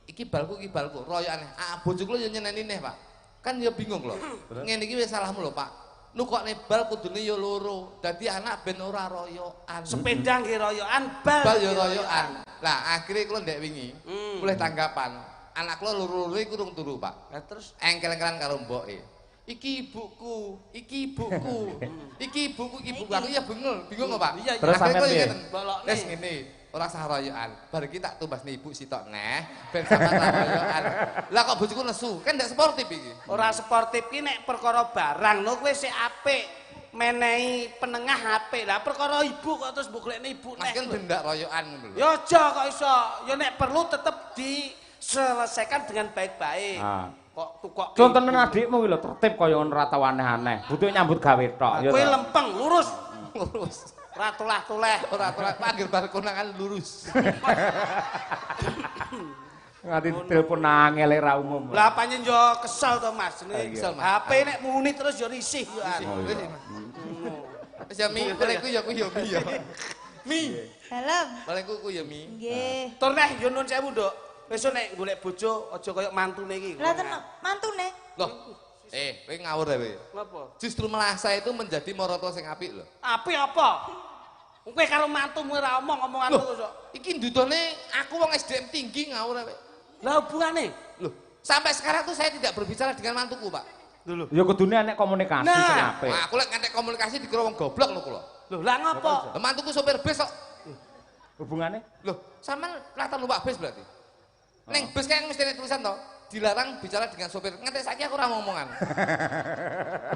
Iki balku, royokan. Bojoku yo nyeneni neh, Pak. Kan yo bingung lho. Ngene iki wis salahmu lho, Pak. Nukokne bal kudune yo loro. Dadi anak ben ora royokan. Sepeda nggih royokan, Bal yo royokan. Lah akhirnya kula ndek wingi mulai tanggapan. Anak kula loro-loro iku kurang turu, Pak. Lah terus Engkel-engkelan karo mboke. Iki ibuku, iki ibuku. Iki ibuku, iki ibuku. Aku ya bingung kok, Pak. Iya, iya. Terus Akhirnya sampean kula yo piye? ngeten. Bolokne. Wis ngene, ora sah royokan. Bar iki tak tumbasne ibu sitok neh, ben sampean royokan. Lah kok bojoku nesu? Kan ndak sportif iki. ora sportif ki nek perkara barang lho kowe sik apik. Menehi penengah apik. Lah perkara ibu kok terus mbok golekne ibu Mas neh. kan ben ndak royokan ngono lho. Ya aja kok iso. Ya nek perlu tetep diselesaikan dengan baik-baik. Ah. Kok tukok Contohnya adikmu iki lho tertib kaya ngono ora tau aneh-aneh. Butuh nyambut gawe tok ya. kowe toh? lempeng lurus. Lurus. Ora tulah-tuleh. Ora panggil bar konangan lurus. Nganti telepon nangel ra umum. Lah panjen yo kesel to Mas. Ini Kesel, Mas. HP nek muni terus yo risih yo. Wis ya Mi, balekku ya kuwi ya Mi ya. Mi, Dalam. balekku ku ya Mi. Nggih. Tur neh yo nuwun sewu, Nduk. Besok nek golek bojo aja kaya mantune iki. Lah tenan mantune. Loh, kowe ngawur ya kowe. Napa? Justru malah saya itu menjadi moroto sing apik lho. Apik apa? Kowe karo mantumu ora omong-omongan Loh, terus kok. iki ndudone aku wong SDM tinggi ngawur ya kowe. Lah hubungane? Loh, sampai sekarang tuh saya tidak berbicara dengan mantuku, Pak. Lho. Ya kudune nek komunikasi Nah. sing apik. Nah, aku lek ngantek komunikasi dikira wong goblok lho kula. Lho, lah ngopo? Lah mantuku sopir bis kok. Hubungane Loh, sampean rata numpak bis berarti? Neng bis kayak mesti ada tulisan toh, dilarang bicara dengan sopir. Ngantek saiki aku ora ngomongan.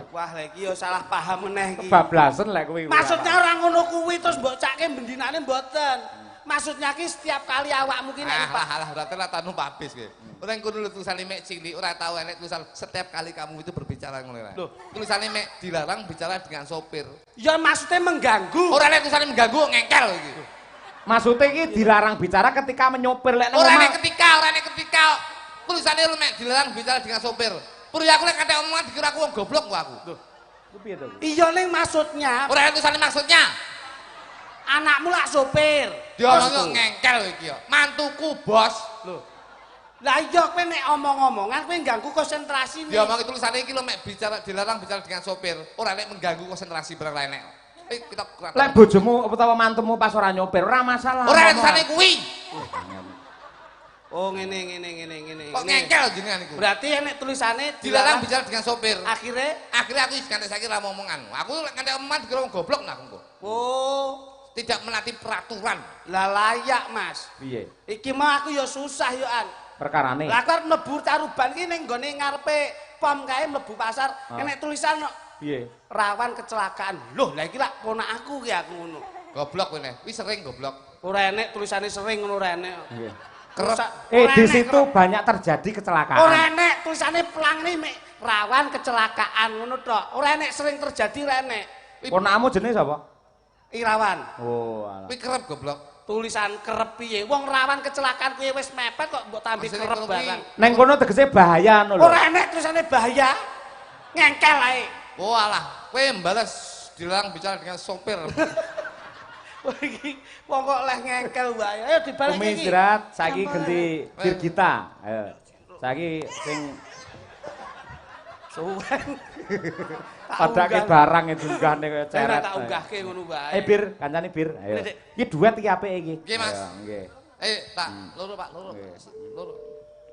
Wah, lha iki yo salah paham meneh iki. kebablasan lek kuwi. Maksudnya orang ngono kuwi terus mbok cake bendinane mboten. Maksudnya ki setiap kali awakmu ki nek Alah, berarti rata numpak bis kowe. Ora ngono lho tulisane mek cilik, ora tahu enek tulisan setiap kali kamu itu berbicara ngono lho. Loh. Tulisane mek dilarang bicara dengan sopir. ya maksudnya mengganggu. Ora enek tulisane mengganggu ngengkel iki. Maksudnya iki dilarang bicara ketika menyopir lek nang Ora omah. enek ketika. Tulisane lu mek dilarang bicara dengan sopir. Puri aku lek kate omongan dikira aku wong goblok kok aku. Ku piye to? Iya ning maksudnya Ora enek tulisane maksudnya. anakmu lak sopir. Dia ngomong ngengkel iki yo. Mantuku, Bos. Loh. Lah iya kowe nek omong-omongan kowe ganggu konsentrasi nih. Dia ngomong tulisannya iki lho mek bicara dilarang bicara dengan sopir. Ora nek mengganggu konsentrasi barang lain nek. Kita Lek bojomu utawa mantumu pas ora nyopir ora masalah. ora nek ngomong. tulisane kuwi. Oh ngene. Kok ngengkel jenengan iku? Berarti enek tulisane Dilarang bicara dengan sopir. Akhirnya Akhirnya aku nganti saiki ra omongan. Aku lek nganti eman dikira wong goblok nah aku. oh Tidak menaati peraturan. lah layak Mas. Piye? Iki mah aku ya susah yo an. Perkarane. Lah aku arep mlebu Caruban ki ning nggone ngarepe pom kae mlebu pasar enek tulisan kok Piye? rawan kecelakaan. Loh, lah iki lak ponak aku ki aku ngono. Goblok kene. Wis sering goblok. Ora enek tulisane sering ngono ora enek. Piye? Kerep. Di situ banyak terjadi kecelakaan. Ora enek tulisane pelang nih mek rawan kecelakaan ngono tok. Ora enek sering terjadi ora enek. Ponakmu jenenge sapa? Irawan. Oh, alah. Kuwi kerep goblok. Tulisan kerep piye? Wong rawan kecelakaan kuwi wis mepet kok mbok tambi Maksudnya kerep kerep barang. Neng kono tegese bahaya ngono lho. Ora enek tulisane bahaya. Ngengkel ae. Oh alah, kowe mbales dilarang bicara dengan sopir. Wah iki wong kok leh ngengkel wae. Ayo dibalik Umi iki. istirahat, saiki ganti Virgita. Ayo. Saiki sing Suwen. padake barang itu unggahne kaya Ceret ceret. tak unggahke ngono wae. Bir, kancane Bir. Ayo. Dik. Iki duet iki apik iki. Nggih, Mas. Ayo, nggih. Tak, loro Pak, loro. Loro.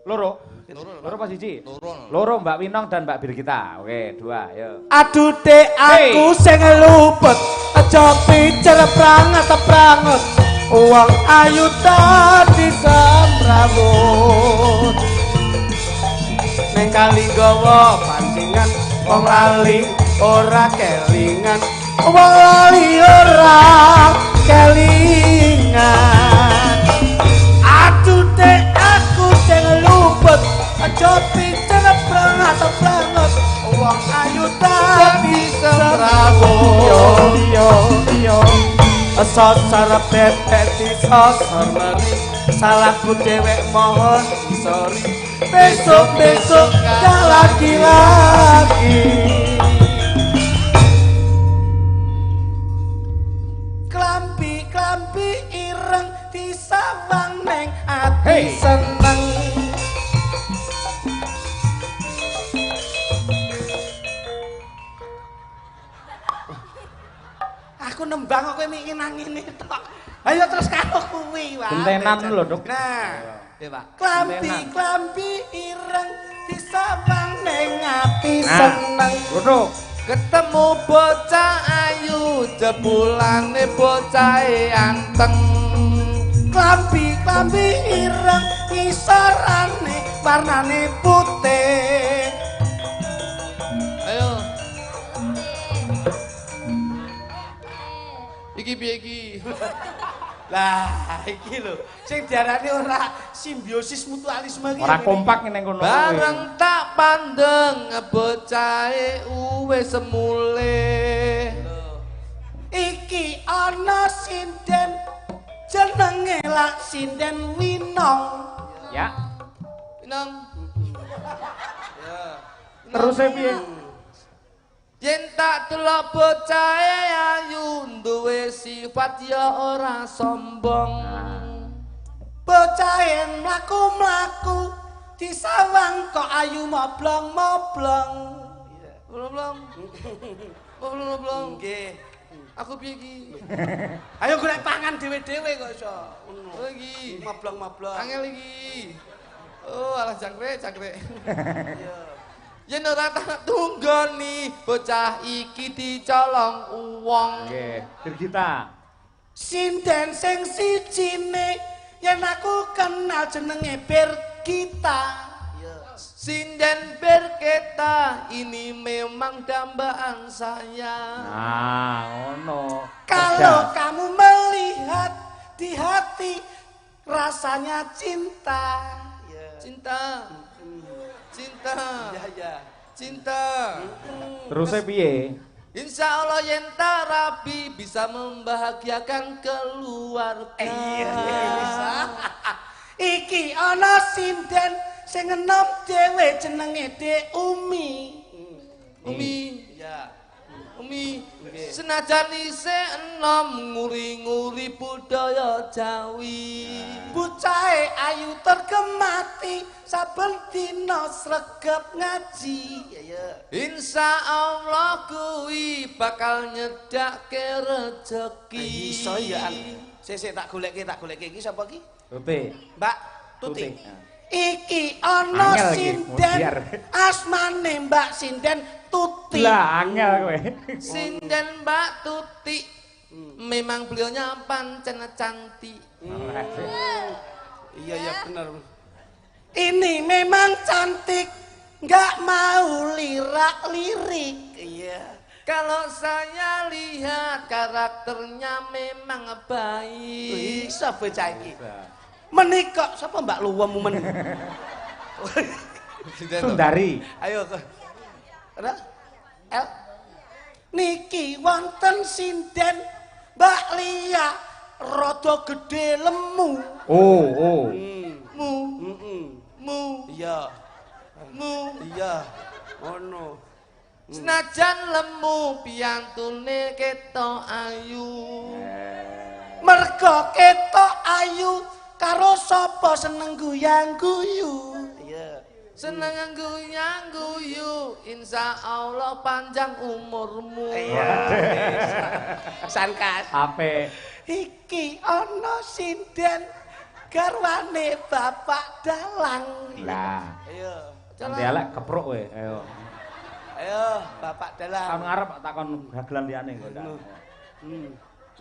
Loro. Loro. Loro apa siji? Loro. Loro Mbak Winong dan Mbak Birgita. Oke, dua, ayo. Aduh dek aku sing luput aja picer pranget uang ayu tadi samrambut neng kali gawa pancingan wong lali ora kelingan wong lali ora kelingan aduh dek aku sing luput aja picer pranget wong ayu tadi semrawut yo sosor bebek di sosor meri salahku dewek mohon sorry besok gak lagi klambi ireng disabang neng ati seneng aku nembang kok kowe mikir nang ngene tok. Ayo terus karo kuwi wae. Gentenan lho, Dok. Nah, ya Pak. Klambi ireng disabang ning ati seneng. Ngono. Ketemu bocah ayu, jebulane bocahe anteng. Klambi ireng ngisorane warnane putih. Ayo. Iki piye iki? Lah, iki lho, sing diarani ora simbiosis mutualisme iki. Ora kompak ning kono. Bareng tak pandeng bocahe uwes semule. Iki ana sinden jenenge lak sinden Winong. Ya. Nang. Terus piye? Yen tak delok bocahe ayu duwe sifat ya ora sombong. Bocahe mlaku-mlaku disawang kok ayu moblong-moblong. Blong. Blong. Nggih. Aku piye iki? Ayo golek pangan dhewe-dhewe kok iso. Oh iki. Moblong-moblong. Angel iki. Oh, alah jangkrik. Yen ora tak tunggoni bocah iki dicolong wong. Nggih, Birgita. Sinden sing sijine yen aku kenal jenenge Birgita. Sinden berkata ini memang dambaan saya. Nah, ngono. Kalau kamu melihat di hati rasanya cinta. Cinta. Terus piye? Insya Allah yen rabi bisa membahagiakan keluarga. Bisa. Iki ana sinden sing enom dhewe jenenge Dek Umi. Umi, senajan isih enom nguri-nguri budaya Jawi. Bocahe ayu tergemati saben dina sregep ngaji. Insya Allah kuwi bakal nyedakke rejeki. Iso ya. Sik tak goleke iki sapa iki? Tuti. Mbak Tuti. Iki ana Angel iki, sinden mutiar. asmane Mbak Sinden Tuti. Lah angel kowe. Sinden Mbak Tuti. Memang beliaunya pancen cantik. Iya benar. Ini memang cantik, nggak mau lirak-lirik. Iya. Kalau saya lihat karakternya memang baik. Bisa bocah iki. Menikah sapa Mbak Luwem men. Sundari. Ayo ke. Ada? El. Niki wonten sinden Mbak Lia rada gedhe lemu. Oh. Mu, mu, Iya. mu. Iya. Ono. Senajan lemu piyantune ketok ayu. Mergo ketok ayu karo sapa seneng guyang-guyu. Iya. Seneng guyang-guyu, insya Allah panjang umurmu. Iya. Sankas. Ape. Iki ana sinden garwane Bapak Dalang. Lah. Ayo. Nanti elek kepruk kowe. Ayo. Ayo, Bapak Kan Dalang. ngarep takon dagelan liyane kok. Hmm.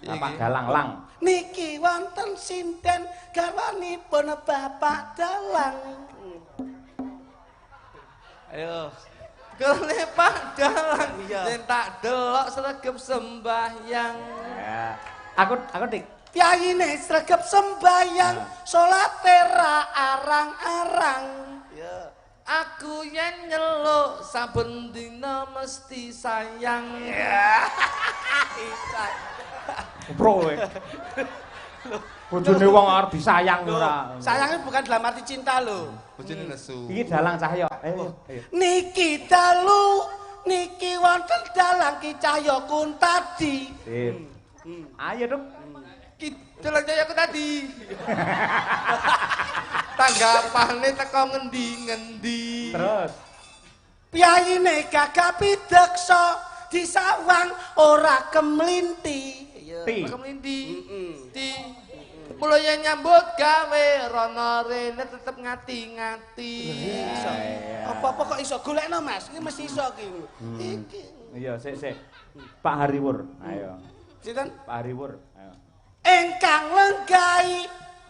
Bapak Dalang lang. Niki wonten sinden garwanipun Bapak Dalang. Ayo. Gone Pak Dalang, Iya. yen tak delok sregep sembahyang. Ya. Aku dik. Piyayine sregep sembayang, salate ra arang-arang. Ya. Aku yen nyeluk saben dina mesti sayang. Isa. Bro kowe. Bojone wong arep disayang ora. Sayangnya bukan dalam arti cinta loh. Bojone nesu. Iki Dalang Cahya. Ayo. Niki dalu, niki wonten dalang Ki Cahya Kuntadi. Sip. Ayo dong. Kidul aja aku tadi. Tanggapane teko ngendi-ngendi. Terus. Piyayine gagah pideksa disawang ora kemlinti. Ti. Kemendi. Ti. Mulai nyambut gawe rono rene tetep ngati-ngati. Iso. Apa-apa kok iso golekno Mas? Iki mesti iso iki. Iki. Iya, sik. Pak Hariwur. Ayo. Sinten? Pak Hariwur. Ayo. Engkang lenggahi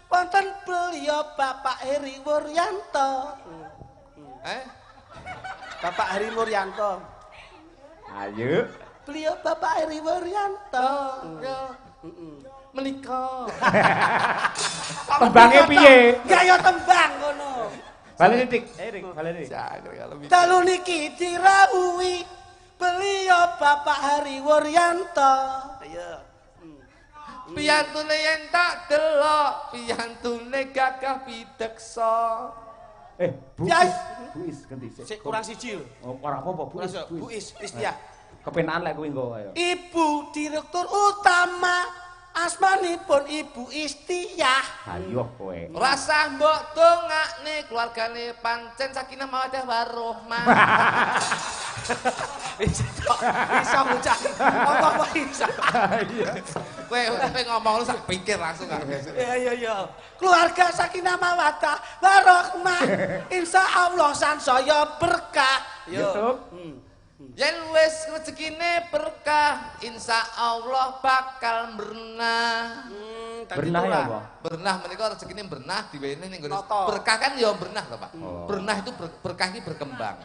wonten beliau Bapak Heri Wuryanto. Bapak Heri Wuryanto. Ayo. Beliau Bapak Heri Wuryanto. Menika. Tembange piye? Gaya tembang ngono. Baleni dik. Dik, baleni. Dalu niki dirawuhi beliau Bapak Heri Wuryanto. Ayo. Piyantune yen tak delok, piyantune gagah pideksa. Buis ganti Sik kurang siji lho. Oh, ora apa-apa, Buis. Buis Istiah. Kepenaan lek kuwi engko ayo. Ibu Direktur Utama asmanipun Ibu Istiah. Ayo kowe. Rasah mbok dongakne keluargane pancen sakinah mawaddah warahmah. Bisa bocah. Apa bisa. Kowe ngomong lu sak pikir langsung kan. Iya. Keluarga sakinah mawaddah warahmah. Insyaallah sansaya berkah. YouTube. Yen wis rezekine berkah, insyaallah bakal bernah. Bernah ya apa? Bernah menika rezekine bernah diwene ning nggone. Noto. Berkah kan ya bernah to, Pak. Oh. Bernah itu berkah ini berkembang.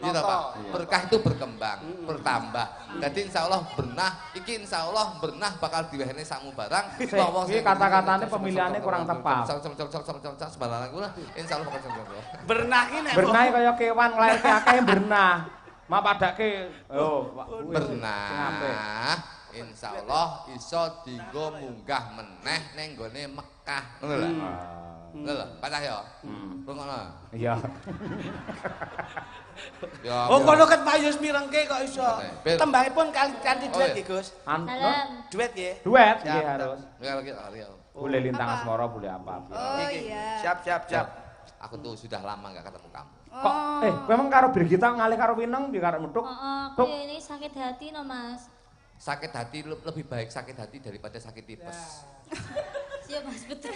Iya toh, Noto. Pak. Berkah itu berkembang, bertambah. Jadi insyaallah bernah, iki insyaallah bernah bakal diwehene samu barang. Iki kata-katane pemilihannya kurang tepat. Sembarang ngono, insyaallah bakal sembarang. Bernah ki nek Bernah kaya kewan nglairke akeh bernah. Mak padake Pak. Bernah, insyaallah iso dienggo munggah meneh ning gone Mekah. Ngono lho. Ngono lho, patah ya. Rungokno. Iya. Ya. Oh kono ket Mayus mirengke kok iso. Bir. Tembangipun kanthi duet Oh, iya. nggih, Gus. Duet nggih. Duet Siap, nggih harus. Enggak lagi Ariel. Boleh lintang asmara, boleh apa. Oh Iki. iya. Siap. Aku tuh sudah lama enggak ketemu kamu. Kok memang karo Birgita ngalih karo Wineng di karo Nutuk. Aku ini sakit hati no Mas. Sakit hati lebih baik sakit hati daripada sakit tipes. Siap Mas, betul.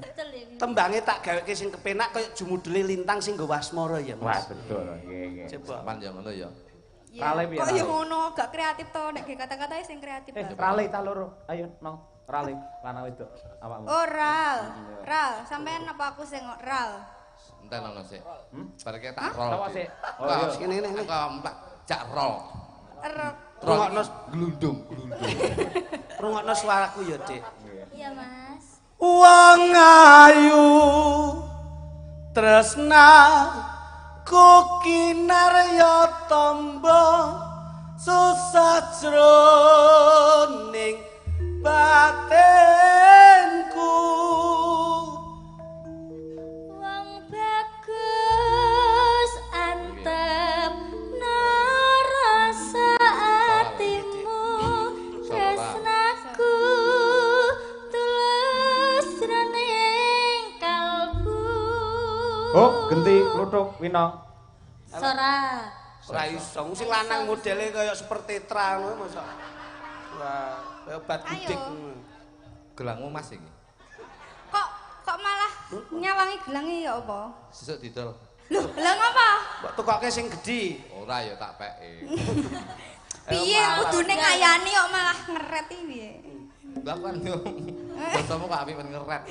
Betul ya. tembange tak gaweke sing kepenak kaya jumudule lintang sing nggo wasmara ya, Wah, Mas. betul. Nggih. Coba. Sampeyan ya ngono ya. Rale piye? Kok ya ngono, gak kreatif to nek kata-katanya sing kreatif. Rale ta loro. Ayo, Nong. Rale, lanang wedok awakmu. Oh, Ral, sampean apa aku sing Ral? Entar ono sik. Bareke tak rol. Tawa sik. Oh iya. sik ngene ngene. Aku jak rol. Rungokno glundung. rungokno suaraku ya, Dik. Iya, Mas. Wong ayu tresna kukinarya tamba susah jroning batinku Wong bagus antep narasa atimu tresnaku tulus jroning kalbu. Oh, genti kluthuk Winong. Sora. ora iso sing lanang modele kaya seperti Tetra ngono mosok wah kaya bat gudik Gelangmu Mas iki. Kok malah nyawangi gelange ya apa? Sesuk didol. Loh, lah ngapa? mbok tukoke sing gedhi Ora ya tak peke. Piye kudune ngayani kok malah ngeret iki piye? Lah kan yo. Basamu kok apik men ngeret.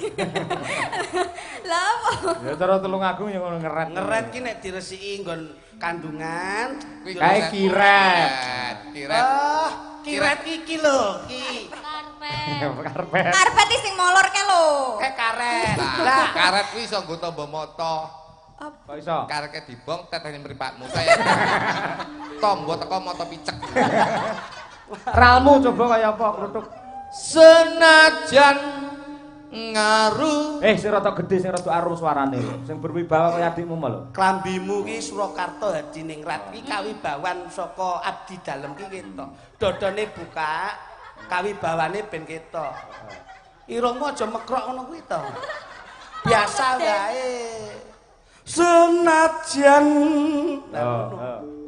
Lah apa? Ya cara Tulung Agung ya ngono ngeret. ngeret ki nek diresiki nggon kandungan Kae kiret. Kiret. kiret iki lho ki Karpet. Karpet iki sing molor ke lho. karet Lah karet kuwi iso nggo tamba mata. Kok iso? Kareke dibong tetene mripatmu kaya. Tombo teko mata picek. Ralmu coba kaya apa kluthuk? Senajan ngaru. Sing rada gedhe sing rada arum suarane lho. Sing berwibawa kaya adikmu lho. klambimu ki Surakarta Hadiningrat ki kawibawan saka abdi dalem ki ketok dodone buka kawibawane ben ketok irungmu aja mekrok ngono kuwi to biasa wae senajan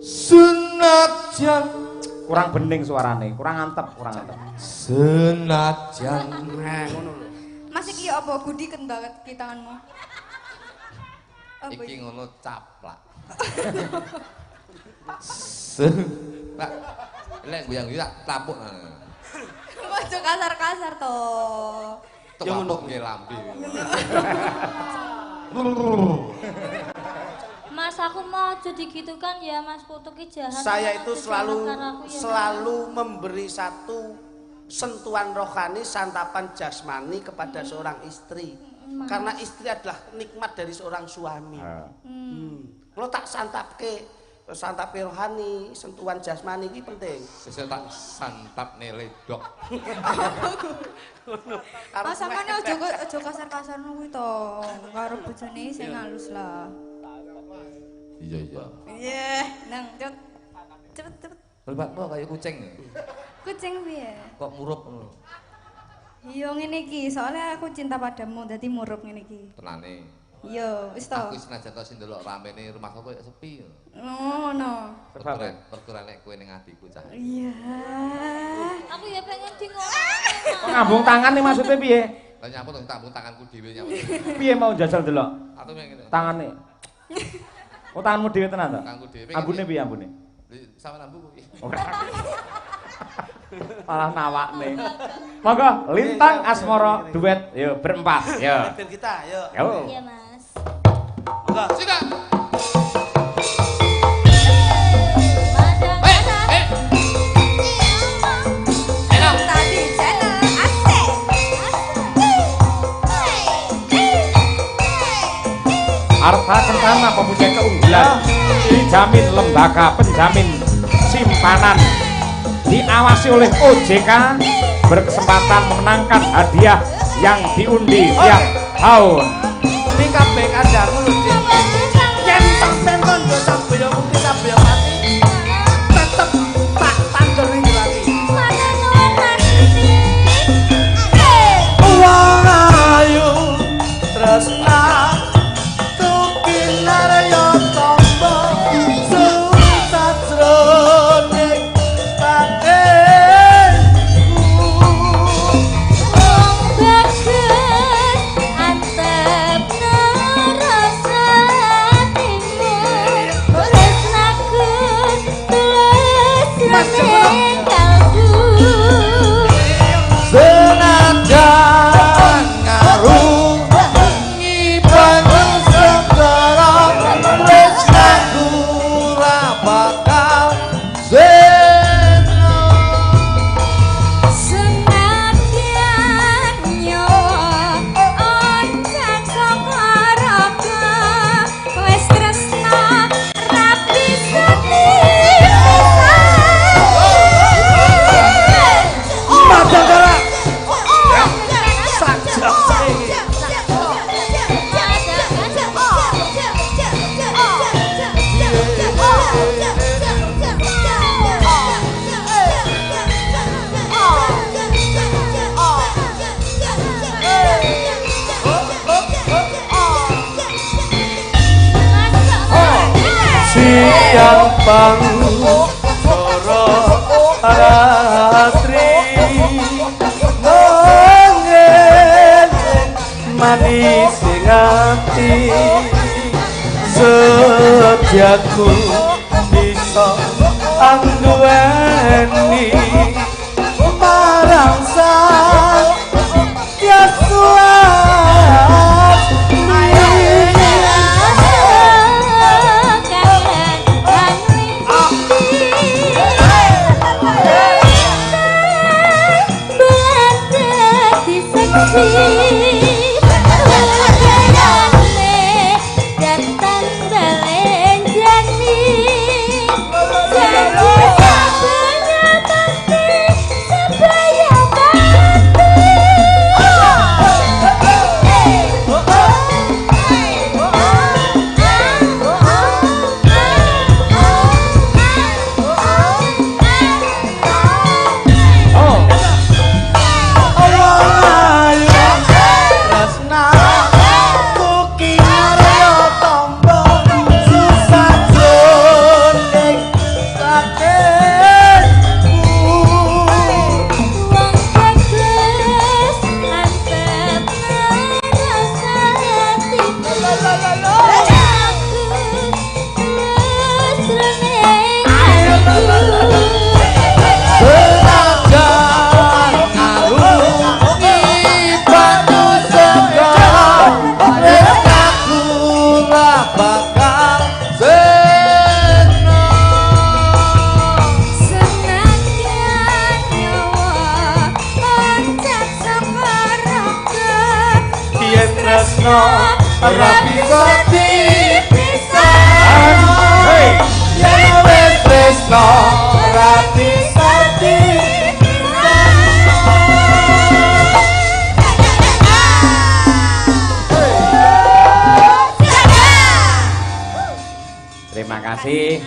Senajan Kurang bening suarane, kurang antep. senajan nah ngono lho Mas iki apa gudiken banget ki tanganmu? Apa iki iki? ngono caplak. Pak, lek guyang-guyang tak tapuk. Ojo kasar-kasar to. Ya ngono nggih lambe. Mas, aku mau jadi gitu kan ya, Mas Putu ki jahat. saya Mas, itu jahat karo aku ya, selalu memberi satu sentuhan rohani santapan jasmani kepada seorang istri karena istri adalah nikmat dari seorang suami. Lo tak santapi rohani, sentuhan jasmani ini penting. Sesuk tak santap neledok. Mas sampeyan ojo kasar-kasar kuwi to. Karo bojone sing halus lah. Iya. Iya, nang cepet. Mripatmu kaya kucing. Kucing piye? Kok murup ngono. Iya ngene iki, soalnya aku cinta padamu dadi murup ngene iki. Tenane. Iya, wis to. Aku senajan to sing ndelok ramene rumahku kok sepi. Ngono. Perkara nek kowe ning atiku cah. Iya. Aku ya pengen di ngono. Kok ngambung tangan nih maksudnya piye? Lah nyapu dong tambung tanganku dhewe nyapu. Piye mau jajal delok? Aku ngene. Tangane. Oh tanganmu dhewe tenan to? Tanganku dhewe. Ambune piye ambune? Sama ambu kuwi. Malah nawakne. Monggo Lintang Asmara duet yo berempat yo. Biar kita, yuk. Yo. Iya, Mas. Monggo. Sika. Tadi channel Aceh. Arta Kencana pemuja keunggulan dijamin lembaga penjamin simpanan diawasi oleh OJK berkesempatan memenangkan hadiah yang diundi tiap tahun. Ini kabeh kandamu lho, Dik. Yen sampean kondo sampeyan mungkin sampeyan mati. Tetep tak tandur ning lagi. Wong ayu tresna tukinarya tamba susah jroning batinku. Bagus antep bang soro ratri nanging manis ing ati setiaku bisa angguweni marang sang tiasuas rapi sati pisan yen wis tresno rapi sati Terima kasih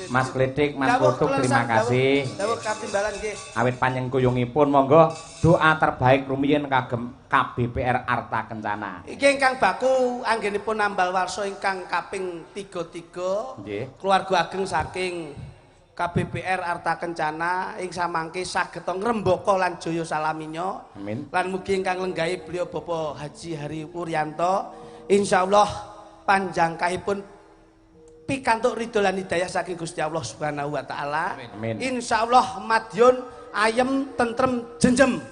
Mas Kledik, Mas Kutuk, terima kasih. Dawuh katimbalan nggih. Awit panjang kuyungipun monggo doa terbaik rumiyin kagem KBPR Arta Kencana. Iki ingkang baku anggenipun nambal warsa ingkang kaping 33. Nggih. Keluarga ageng saking KBPR Arta Kencana ing samangke saged ngrembaka lan jaya salaminyo. Amin. Lan mugi ingkang lenggahi beliau Bapak Haji Hari Wuryanto insyaallah panjangkahipun pikantuk ridho lan hidayah saking Gusti Allah Subhanahu wa taala. Amin. Insyaallah madyon ayem tentrem jenjem.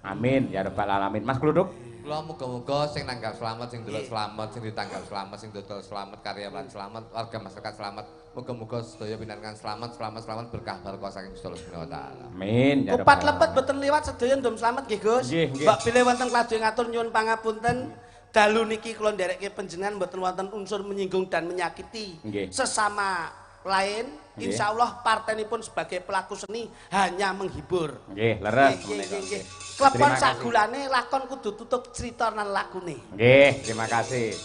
Amin ya rabbal alamin. Mas Kluduk. Kula muga-muga sing nanggap selamat, sing delok selamat, sing ditanggap selamat, sing dodol selamat, karyawan selamat, warga masyarakat selamat. Muga-muga sedaya pinangan selamat berkah barokah saking Gusti Allah Subhanahu wa taala. Amin ya rabbal Kupat lepet boten liwat sedaya ndom selamat nggih Gus. Nggih, nggih. Mbak pilih wonten kladhe ngatur nyuwun pangapunten. Dalu niki kula nderekke panjenengan mboten wonten unsur menyinggung dan menyakiti Nggih. sesama lain. Nggih. Insyaallah partenipun sebagai pelaku seni hanya menghibur. Nggih, leres. Nggih. Klepon Terima kasih. sagulane lakon kudu tutup cerita lan lakune. Nggih, terima kasih.